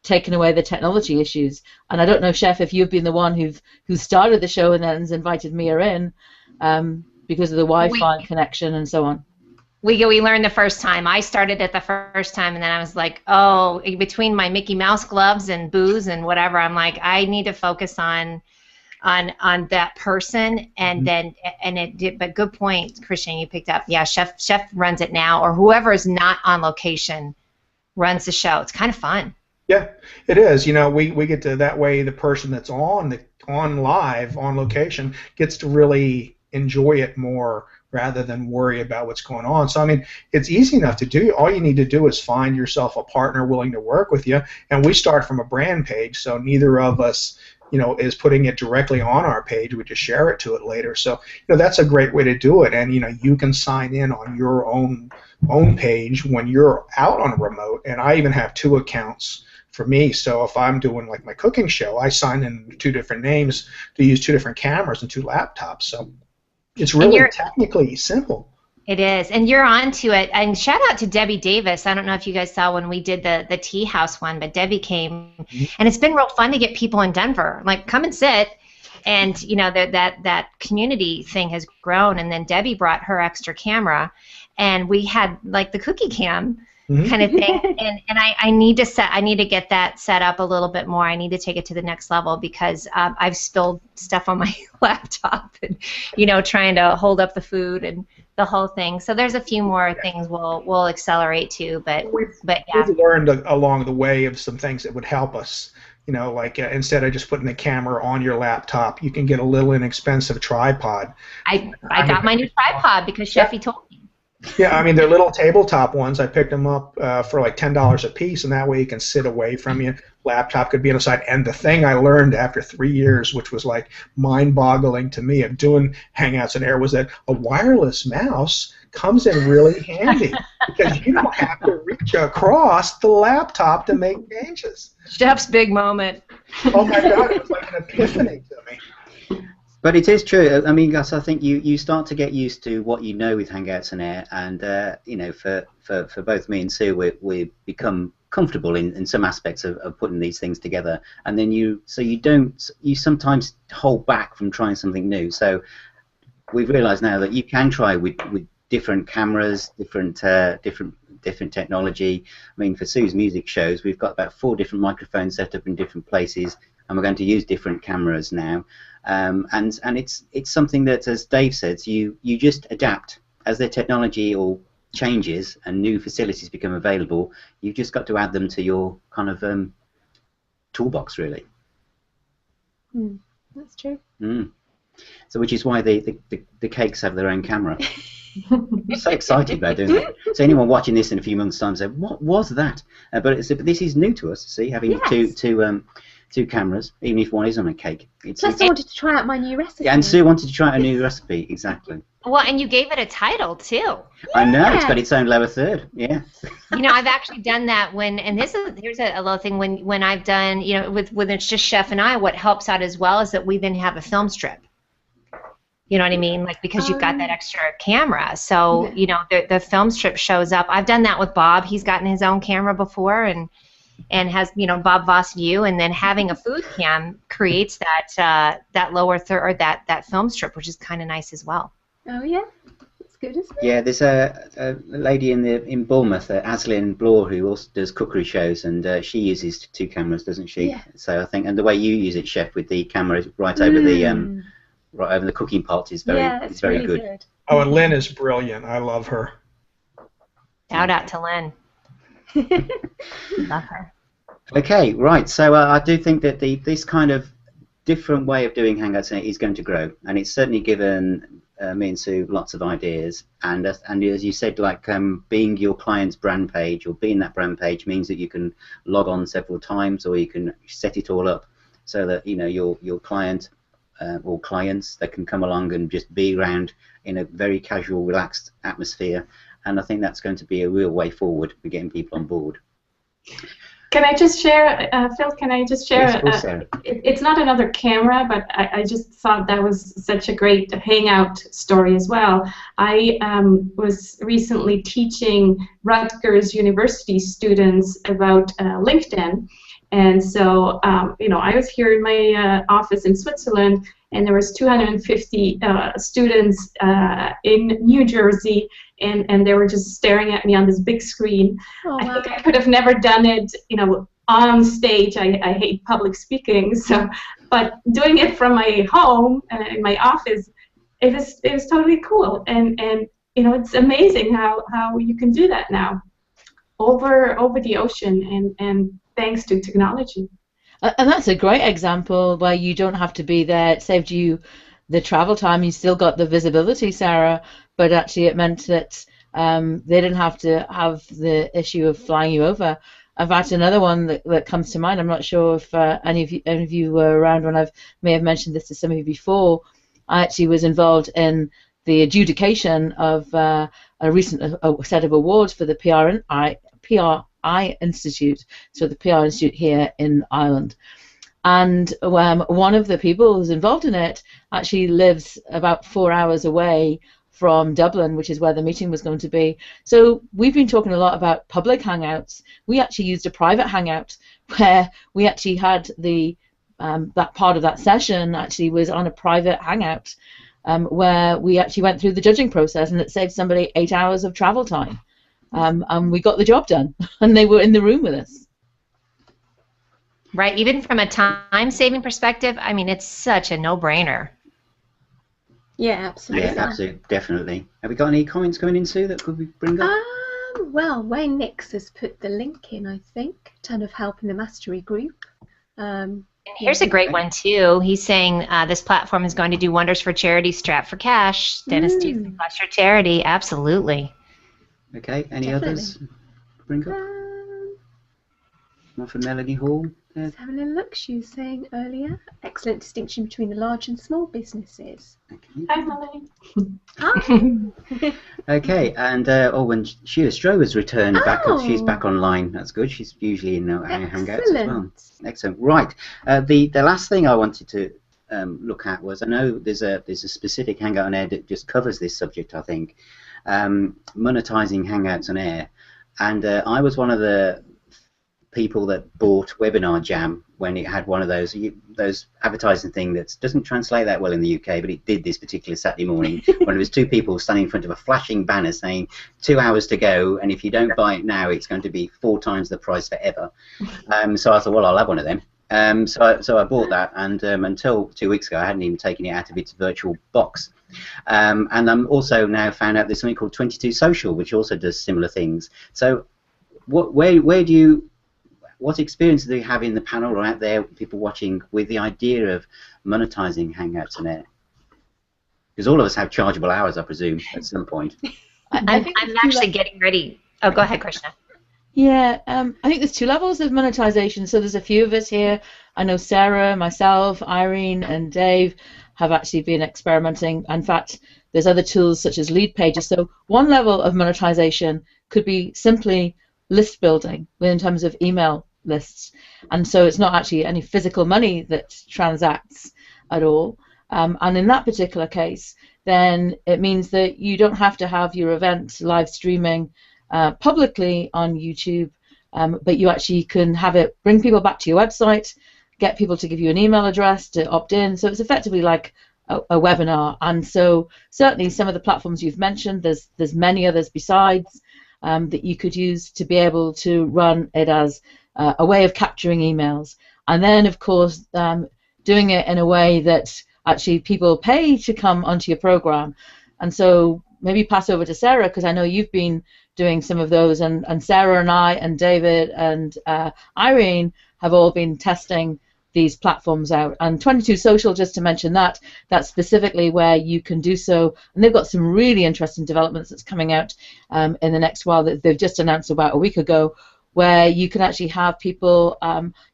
taken away the technology issues. And I don't know, Chef, if you've been the one who started the show and then has invited Mia in because of the Wi-Fi connection and so on. We learned the first time. I started it the first time, and then I was like, oh, between my Mickey Mouse gloves and booze and whatever, I'm like, I need to focus on that person, and then it did. But good point, Christian, you picked up. Yeah, Chef runs it now, or whoever is not on location runs the show. It's kind of fun. Yeah, it is. You know, we get to, that way the person that's on live, on location, gets to really enjoy it more rather than worry about what's going on. So, I mean, it's easy enough to do. All you need to do is find yourself a partner willing to work with you, and we start from a brand page, so neither of us, you know, is putting it directly on our page. We just share it to it later. So, you know, that's a great way to do it. And, you know, you can sign in on your own page when you're out on a remote. And I even have 2 accounts for me. So if I'm doing like my cooking show, I sign in 2 different names to use 2 different cameras and 2 laptops. So it's really technically simple. It is, and you're on to it. And shout out to Debbie Davis. I don't know if you guys saw when we did the tea house one, but Debbie came, and it's been real fun to get people in Denver. Like, come and sit. And you know that community thing has grown, and then Debbie brought her extra camera, and we had like the cookie cam kind of thing. And I need to get that set up a little bit more. I need to take it to the next level because I've spilled stuff on my laptop, and you know, trying to hold up the food and the whole thing. So there's a few more things we'll accelerate to, but yeah. We've learned along the way of some things that would help us. You know, like instead of just putting the camera on your laptop, you can get a little inexpensive tripod. I got my new tripod because Sheffy told me. Yeah, I mean, they're little tabletop ones. I picked them up for like $10 a piece, and that way you can sit away from you. Laptop could be on the side. And the thing I learned after 3 years, which was like mind-boggling to me of doing Hangouts in Air, was that a wireless mouse comes in really handy because you don't have to reach across the laptop to make changes. Jeff's big moment. Oh my God, it was like an epiphany to me. But it is true. I mean, Gus, I think you start to get used to what you know with Hangouts and Air, and you know, for both me and Sue, we become comfortable in some aspects of putting these things together, and then you sometimes hold back from trying something new. So we've realised now that you can try with different cameras, different technology. I mean, for Sue's music shows, we've got about 4 different microphones set up in different places, and we're going to use different cameras now. And it's something that, as Dave says, you just adapt as the technology or changes and new facilities become available. You've just got to add them to your kind of toolbox, really. That's true. So, which is why the cakes have their own camera. I'm so excited about doing that. So anyone watching this in a few months' time say, "What was that?" But this is new to us. See, having two cameras, even if one is on a cake. Plus, I wanted to try out my new recipe. Yeah, and Sue wanted to try out a new recipe, exactly. Well, and you gave it a title too. I know, it's got its own lower third. Yeah. You know, I've actually done that here's a little thing when I've done, you know, when it's just Chef and I. What helps out as well is that we then have a film strip. You know what I mean? Like, because you've got that extra camera. So, you know, the film strip shows up. I've done that with Bob. He's gotten his own camera before and has, you know, Bob Voss view. And then having a food cam creates that lower third, or that film strip, which is kind of nice as well. Oh, yeah. That's good, isn't it? Yeah, there's a lady in Bournemouth, Aslyn Bloor, who also does cookery shows, and she uses 2 cameras, doesn't she? Yeah. So I think, and the way you use it, Chef, with the camera right over the cooking pot is very very really good. Oh, and Lynn is brilliant. I love her. Shout out to Lynn. Love her. Okay, right. So I do think that this kind of different way of doing Hangouts is going to grow, and it's certainly given me and Sue lots of ideas. And as you said, like being your client's brand page or being that brand page means that you can log on several times, or you can set it all up so that you know your client. Or clients that can come along and just be around in a very casual, relaxed atmosphere, and I think that's going to be a real way forward for getting people on board. Can I just share, Phil? Can I just share? Yes, of course, Sarah. It's not another camera, but I just thought that was such a great Hangout story as well. I was recently teaching Rutgers University students about LinkedIn. And so, you know, I was here in my office in Switzerland, and there was 250 students in New Jersey, and they were just staring at me on this big screen. Oh, wow. I think I could have never done it, you know, on stage. I hate public speaking, so, but doing it from my home in my office, it was totally cool. And you know, it's amazing how you can do that now over the ocean and thanks to technology. And that's a great example where you don't have to be there. It saved you the travel time. You still got the visibility, Sarah, but actually it meant that they didn't have to have the issue of flying you over. In fact, another one that comes to mind, I'm not sure if any of you were around when I may have mentioned this to some of you before. I actually was involved in the adjudication of a recent set of awards for the PRI Institute, so the PR Institute here in Ireland. And one of the people who's involved in it actually lives about 4 hours away from Dublin, which is where the meeting was going to be. So we've been talking a lot about public hangouts. We actually used a private hangout where we actually had the that part of that session actually was on a private Hangout where we actually went through the judging process, and it saved somebody 8 hours of travel time. And we got the job done, and they were in the room with us. Right, even from a time-saving perspective, I mean, it's such a no-brainer. Yeah, absolutely. Yeah, absolutely, definitely. Have we got any comments coming in, Sue, that could we bring up? Well, Wayne Nix has put the link in, I think, ton of help in the mastery group. Here's a great one, too. He's saying this platform is going to do wonders for charity. Strapped for cash. Dennis, do you cost your charity? Absolutely. Okay, any Definitely. others? Bring up? One for Melanie Hall. Let's have a little look. She was saying earlier, excellent distinction between the large and small businesses. Okay. Hi, Melanie. Hi. Okay, and when Sheila Strober's returned back, she's back online. That's good. She's usually in Hangouts as well. Excellent. Right. The last thing I wanted to look at was, I know there's a specific Hangout on Air that just covers this subject, I think, monetizing Hangouts on Air, and I was one of the people that bought WebinarJam when it had one of those advertising thing that doesn't translate that well in the UK, but it did this particular Saturday morning when it was two people standing in front of a flashing banner saying 2 hours to go, and if you don't buy it now, it's going to be 4 times the price forever. So I thought, well, I'll have one of them. So I bought that, and until 2 weeks ago, I hadn't even taken it out of its virtual box. And I'm also now found out there's something called 22 Social, which also does similar things. So what experience do you have in the panel or out there, people watching, with the idea of monetizing Hangouts on Air? Because all of us have chargeable hours, I presume, at some point. I'm actually getting ready. Oh, go ahead, Krishna. Yeah, I think there's 2 levels of monetization. So there's a few of us here. I know Sarah, myself, Irene, and Dave have actually been experimenting. In fact, there's other tools such as lead pages. So one level of monetization could be simply list building in terms of email lists, and so it's not actually any physical money that transacts at all, and in that particular case then it means that you don't have to have your event live streaming publicly on YouTube, but you actually can have it bring people back to your website, get people to give you an email address to opt in, so it's effectively like a webinar. And so certainly some of the platforms you've mentioned, there's many others besides that you could use to be able to run it as a way of capturing emails, and then of course doing it in a way that actually people pay to come onto your program. And so maybe pass over to Sarah, because I know you've been doing some of those, and Sarah and I and David and Irene have all been testing these platforms out. And 22 Social, just to mention that's specifically where you can do so, and they've got some really interesting developments that's coming out in the next while that they've just announced about a week ago, where you can actually have people,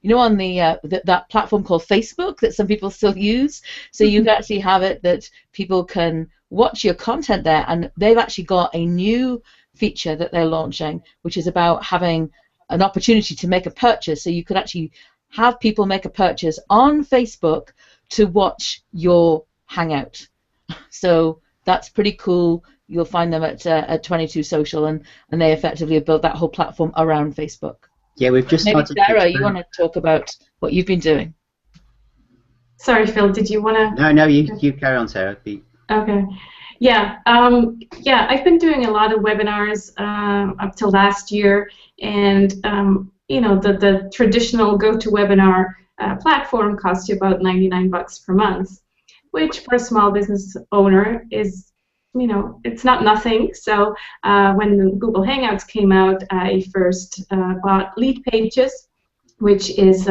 you know, on that platform called Facebook that some people still use. So you can actually have it that people can watch your content there, and they've actually got a new feature that they're launching, which is about having an opportunity to make a purchase. So you could actually have people make a purchase on Facebook to watch your Hangout. So that's pretty cool. You'll find them at 22 Social, and they effectively have built that whole platform around Facebook. Yeah, we've just maybe started. Sarah, you want to talk about what you've been doing? Sorry, Phil, did you want to? No, you carry on, Sarah. Okay. Yeah, I've been doing a lot of webinars up till last year, and you know, the traditional GoToWebinar platform costs you about $99 per month, which for a small business owner is, you know, it's not nothing. So when Google Hangouts came out, I first bought Lead Pages, which is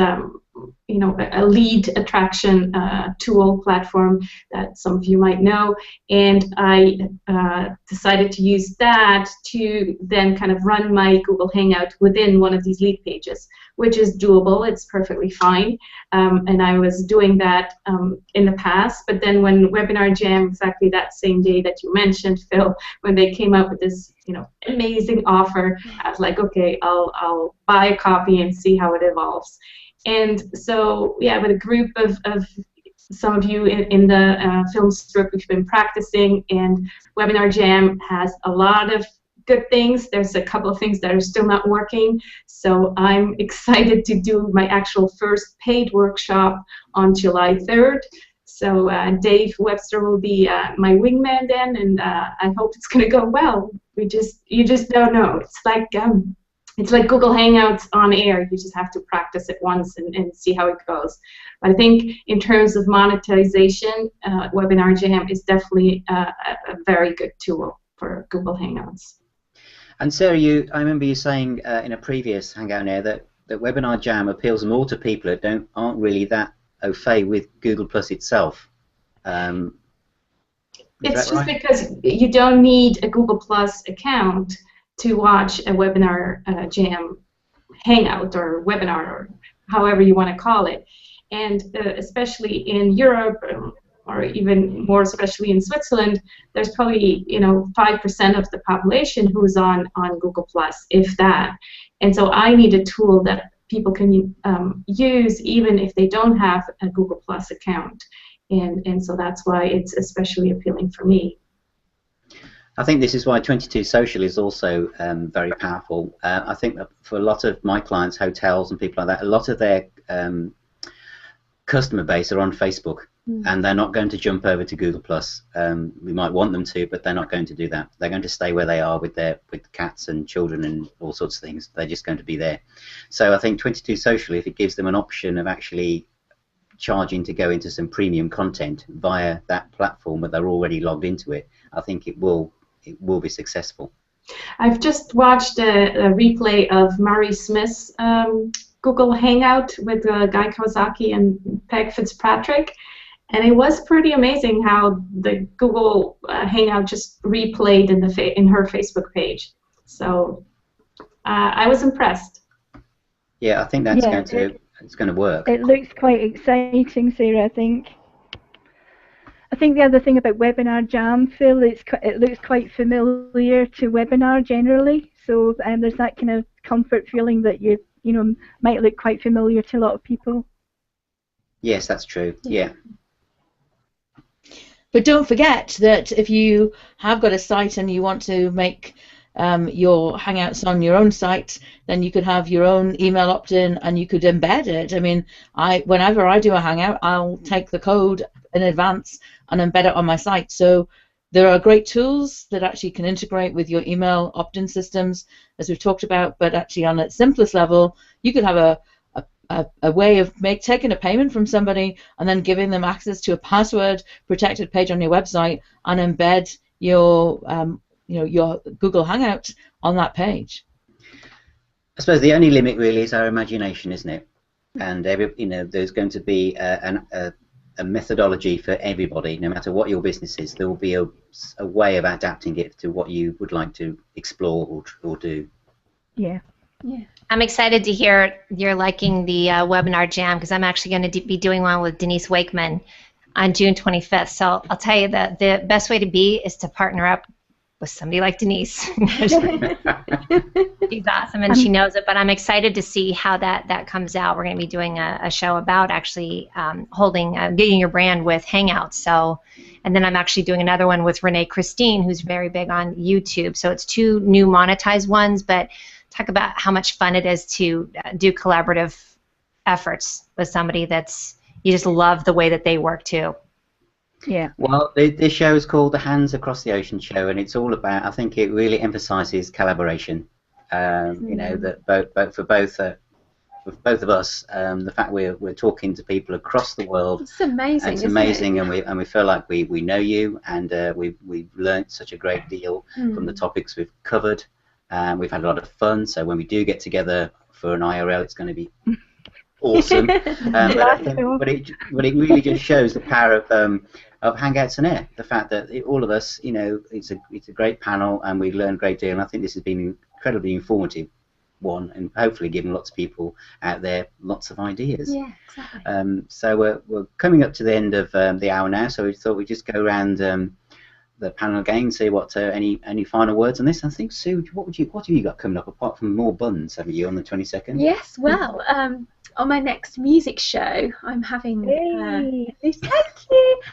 you know, a lead attraction tool platform that some of you might know, and I decided to use that to then kind of run my Google Hangout within one of these lead pages, which is doable. It's perfectly fine, and I was doing that in the past. But then when WebinarJam, exactly that same day that you mentioned, Phil, when they came up with this, you know, amazing offer, I was like, okay, I'll buy a copy and see how it evolves. And so, yeah, with a group of some of you in the film group, we've been practicing, and WebinarJam has a lot of good things. There's a couple of things that are still not working. So I'm excited to do my actual first paid workshop on July 3rd. So Dave Webster will be my wingman then, and I hope it's going to go well. You just don't know. It's like Google Hangouts on air. You just have to practice it once and see how it goes. But I think in terms of monetization, WebinarJam is definitely a very good tool for Google Hangouts. And Sarah, I remember you saying in a previous Hangout there that WebinarJam appeals more to people that aren't really that au fait with Google Plus itself. It's just right? Because you don't need a Google Plus account to watch a WebinarJam Hangout or webinar or however you want to call it. And especially in Europe, or even more especially in Switzerland, there's probably 5% of the population who's on Google Plus, if that. And so I need a tool that people can use even if they don't have a Google Plus account. And so that's why it's especially appealing for me. I think this is why 22 Social is also very powerful. I think that for a lot of my clients, hotels and people like that, a lot of their customer base are on Facebook, and they're not going to jump over to Google Plus. We might want them to, but they're not going to do that. They're going to stay where they are with cats and children and all sorts of things. They're just going to be there. So I think 22 Social, if it gives them an option of actually charging to go into some premium content via that platform, but they're already logged into it, I think it will be successful. I've just watched a replay of Murray Smith's Google Hangout with Guy Kawasaki and Peg Fitzpatrick, and it was pretty amazing how the Google Hangout just replayed in her Facebook page. So I was impressed. Yeah, I think that's going to work. It looks quite exciting, Sarah. I think the other thing about WebinarJam, Phil, it looks quite familiar to Webinar generally. So there's that kind of comfort feeling that you might look quite familiar to a lot of people. Yes, that's true. Yeah. But don't forget that if you have got a site and you want to make your Hangouts on your own site, then you could have your own email opt-in and you could embed it. I mean, whenever I do a Hangout, I'll take the code in advance and embed it on my site. So there are great tools that actually can integrate with your email opt-in systems, as we've talked about, but actually on its simplest level, you could have a way of taking a payment from somebody and then giving them access to a password-protected page on your website and embed your your Google Hangout on that page. I suppose the only limit really is our imagination, isn't it? And there's going to be a methodology for everybody, no matter what your business is. There will be a way of adapting it to what you would like to explore or do. Yeah. Yeah. I'm excited to hear you're liking the WebinarJam, because I'm actually going to be doing one with Denise Wakeman on June 25th. So I'll tell you that the best way to be is to partner up with somebody like Denise. She's awesome and she knows it, but I'm excited to see how that comes out. We're going to be doing a show about actually getting your brand with Hangouts. So, and then I'm actually doing another one with Renee Christine, who's very big on YouTube. So it's 2 new monetized ones, but talk about how much fun it is to do collaborative efforts with somebody you just love the way that they work too. Yeah. Well, this show is called the Hands Across the Ocean Show, and it's all about, I think it really emphasises collaboration. That for both of us, the fact we're talking to people across the world. It's amazing. It's amazing, and we feel like we know you, and we've learnt such a great deal from the topics we've covered. We've had a lot of fun. So when we do get together for an IRL, it's going to be awesome. But it really just shows the power of Hangouts on Air. The fact that all of us, it's a great panel, and we've learned a great deal. And I think this has been an incredibly informative one, and hopefully given lots of people out there lots of ideas. Yeah, exactly. So we're coming up to the end of the hour now. So we thought we'd just go around the panel again, see what any final words on this. I think, Sue, what have you got coming up apart from more buns? Haven't you on the 22nd? Yes. Well, on my next music show, I'm having a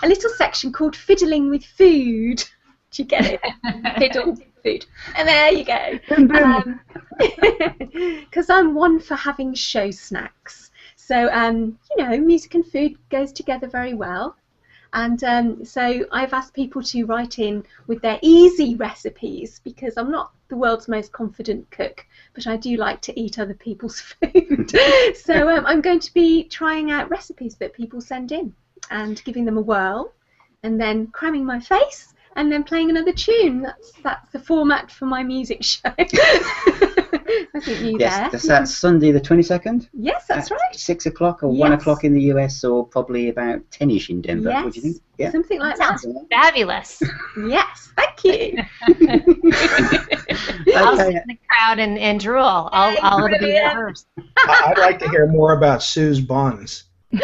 little section called Fiddling with Food. Do you get it? Fiddle food. And there you go. Because I'm one for having show snacks. So, you know, music and food goes together very well. And so I've asked people to write in with their easy recipes, because I'm not the world's most confident cook, but I do like to eat other people's food. So I'm going to be trying out recipes that people send in and giving them a whirl, and then cramming my face, and then playing another tune. That's the format for my music show. I think you there. Yes, that's Sunday the 22nd? Yes, that's right. 6 o'clock or 1 o'clock in the US, or probably about 10ish in Denver. Yes, what do you think? Yeah. Something like Sounds that. fabulous. Yes, thank you. I'll sit in the crowd and drool. I'll be there first. I'd like to hear more about Sue's buns. Well,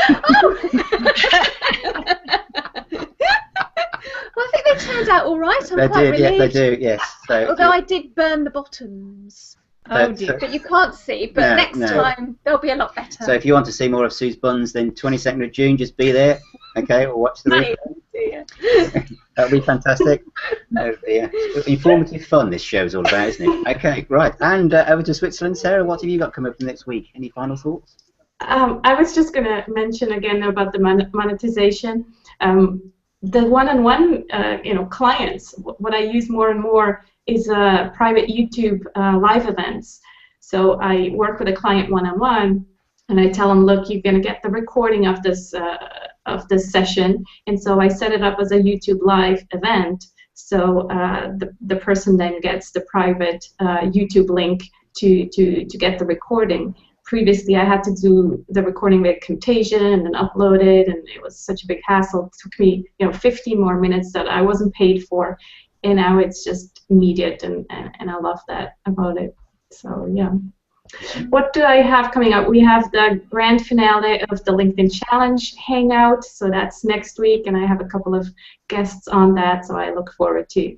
I think they turned out all right. I'm They quite do, relieved. yeah, they do, yes. So, Although I did burn the bottoms. Oh dear. But you can't see. But next time they'll be a lot better. So if you want to see more of Sue's buns, then 22nd of June, just be there, okay, or watch the replay. That'll be fantastic. Yeah. Informative fun this show's all about, isn't it? Okay, right. And over to Switzerland. Sarah, what have you got coming up next week? Any final thoughts? I was just going to mention again about the monetization. The one-on-one, clients. What I use more and more is private YouTube live events. So I work with a client one-on-one, and I tell them, look, you're going to get the recording of this session, and so I set it up as a YouTube live event. So the person then gets the private YouTube link to get the recording. Previously, I had to do the recording with Camtasia and then upload it, and it was such a big hassle. It took me, 15 more minutes that I wasn't paid for, and now it's just immediate, and I love that about it. So yeah. What do I have coming up? We have the grand finale of the LinkedIn Challenge Hangout, so that's next week, and I have a couple of guests on that, so I look forward to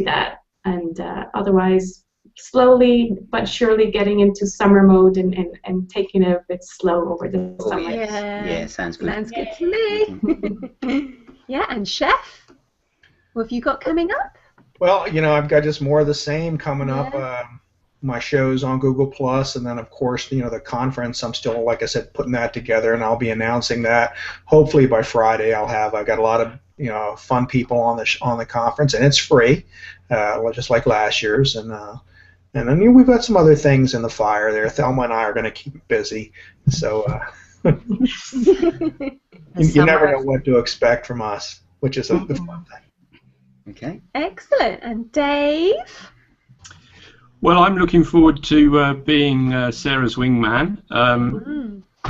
that. And otherwise, slowly but surely getting into summer mode and taking it a bit slow over the summer. Yeah, sounds good. Sounds good to me. Yeah, and Chef, what have you got coming up? Well, I've got just more of the same coming up. My show's on Google Plus, and then of course, the conference. I'm still, like I said, putting that together, and I'll be announcing that. Hopefully by Friday, I've got a lot of fun people on the conference, and it's free, just like last year's, and then we've got some other things in the fire there. Thelma and I are going to keep busy, so you never know what to expect from us, which is the fun thing. Okay. Excellent. And Dave? Well, I'm looking forward to being Sarah's wingman.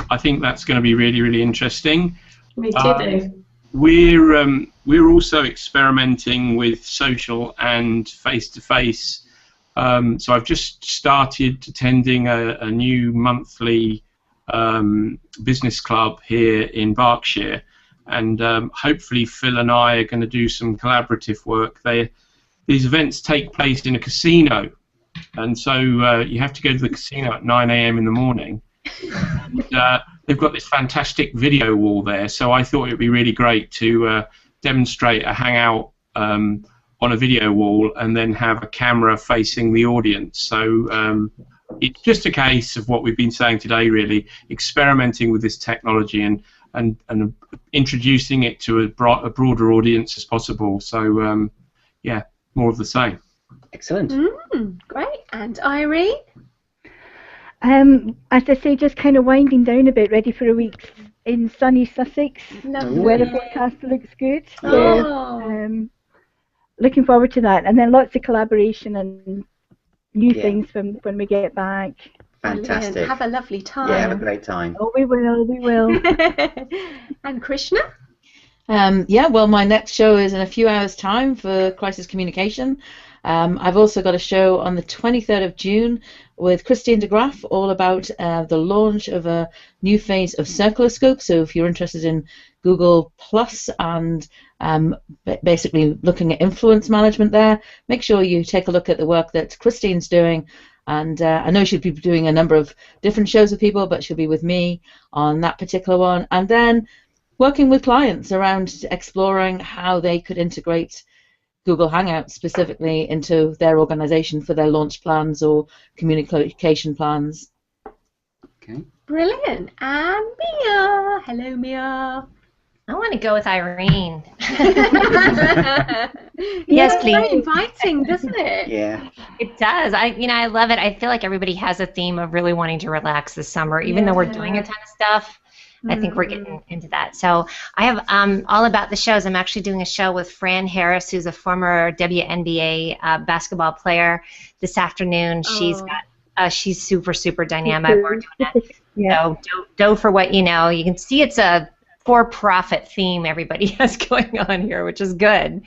I think that's going to be really, really interesting. Me too, Dave. We're also experimenting with social and face-to-face. So I've just started attending a new monthly business club here in Berkshire, and hopefully Phil and I are going to do some collaborative work. These events take place in a casino, and so you have to go to the casino at 9 a.m. in the morning. And, they've got this fantastic video wall there, so I thought it would be really great to demonstrate a Hangout on a video wall and then have a camera facing the audience. So it's just a case of what we've been saying today, really, experimenting with this technology and introducing it to a broader audience as possible. So yeah, more of the same. Excellent. Great. And Irene? As I say, just kind of winding down a bit, ready for a week in sunny Sussex. Lovely. The weather forecast looks good. So, looking forward to that. And then lots of collaboration and new things when we get back. Fantastic. Brilliant. Have a lovely time. Yeah, have a great time. Oh, we will, we will. And Krishna? Yeah, well, my next show is in a few hours' time for Crisis Communication. I've also got a show on the 23rd of June with Christine DeGraff, all about the launch of a new phase of Circloscope. So if you're interested in Google Plus and basically looking at influence management there, make sure you take a look at the work that Christine's doing. And I know she'll be doing a number of different shows with people, but she'll be with me on that particular one. And then working with clients around exploring how they could integrate Google Hangouts specifically into their organization for their launch plans or communication plans. Okay. Brilliant. And Mia. Hello, Mia. I want to go with Irene. Yes, please. Very inviting, doesn't it? Yeah. It does. I love it. I feel like everybody has a theme of really wanting to relax this summer, even though we're doing a ton of stuff. I think we're getting into that. So I have all about the shows. I'm actually doing a show with Fran Harris, who's a former WNBA basketball player, this afternoon. She's super, super dynamic. We're doing it. So do for what you know. You can see it's a for-profit theme everybody has going on here, which is good.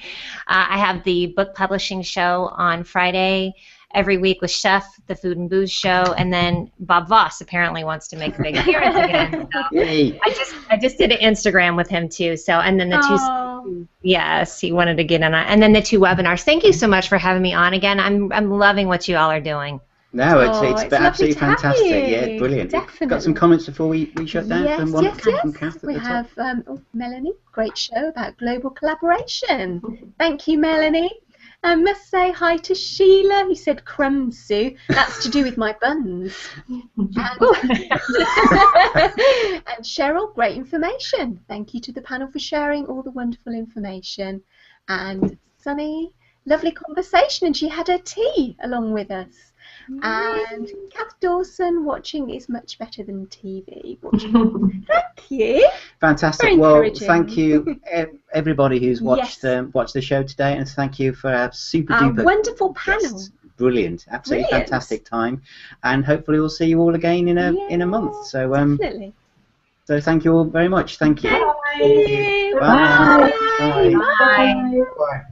I have the book publishing show on Friday every week with Chef, the Food and Booze show, and then Bob Voss apparently wants to make a big appearance again. So I just did an Instagram with him too. So and then the two, yes, he wanted to get in on, and then the 2 webinars. Thank you so much for having me on again. I'm loving what you all are doing. No, it's been absolutely fantastic. Yeah, brilliant. Definitely. Got some comments before we shut down from one from Kath at we the have top. Melanie, great show about global collaboration. Thank you, Melanie. I must say hi to Sheila, who said crumbs, Sue. That's to do with my buns. And Cheryl, great information. Thank you to the panel for sharing all the wonderful information. And Sunny, lovely conversation, and she had her tea along with us. And Kath Dawson, watching is much better than TV. Thank you. Fantastic. Well, thank you everybody who's watched the show today, and thank you for a super duper wonderful panel. Guests. Brilliant, absolutely fantastic time, and hopefully we'll see you all again in a month. So definitely. So thank you all very much. Thank you. Bye. Bye. Bye. Bye. Bye. Bye.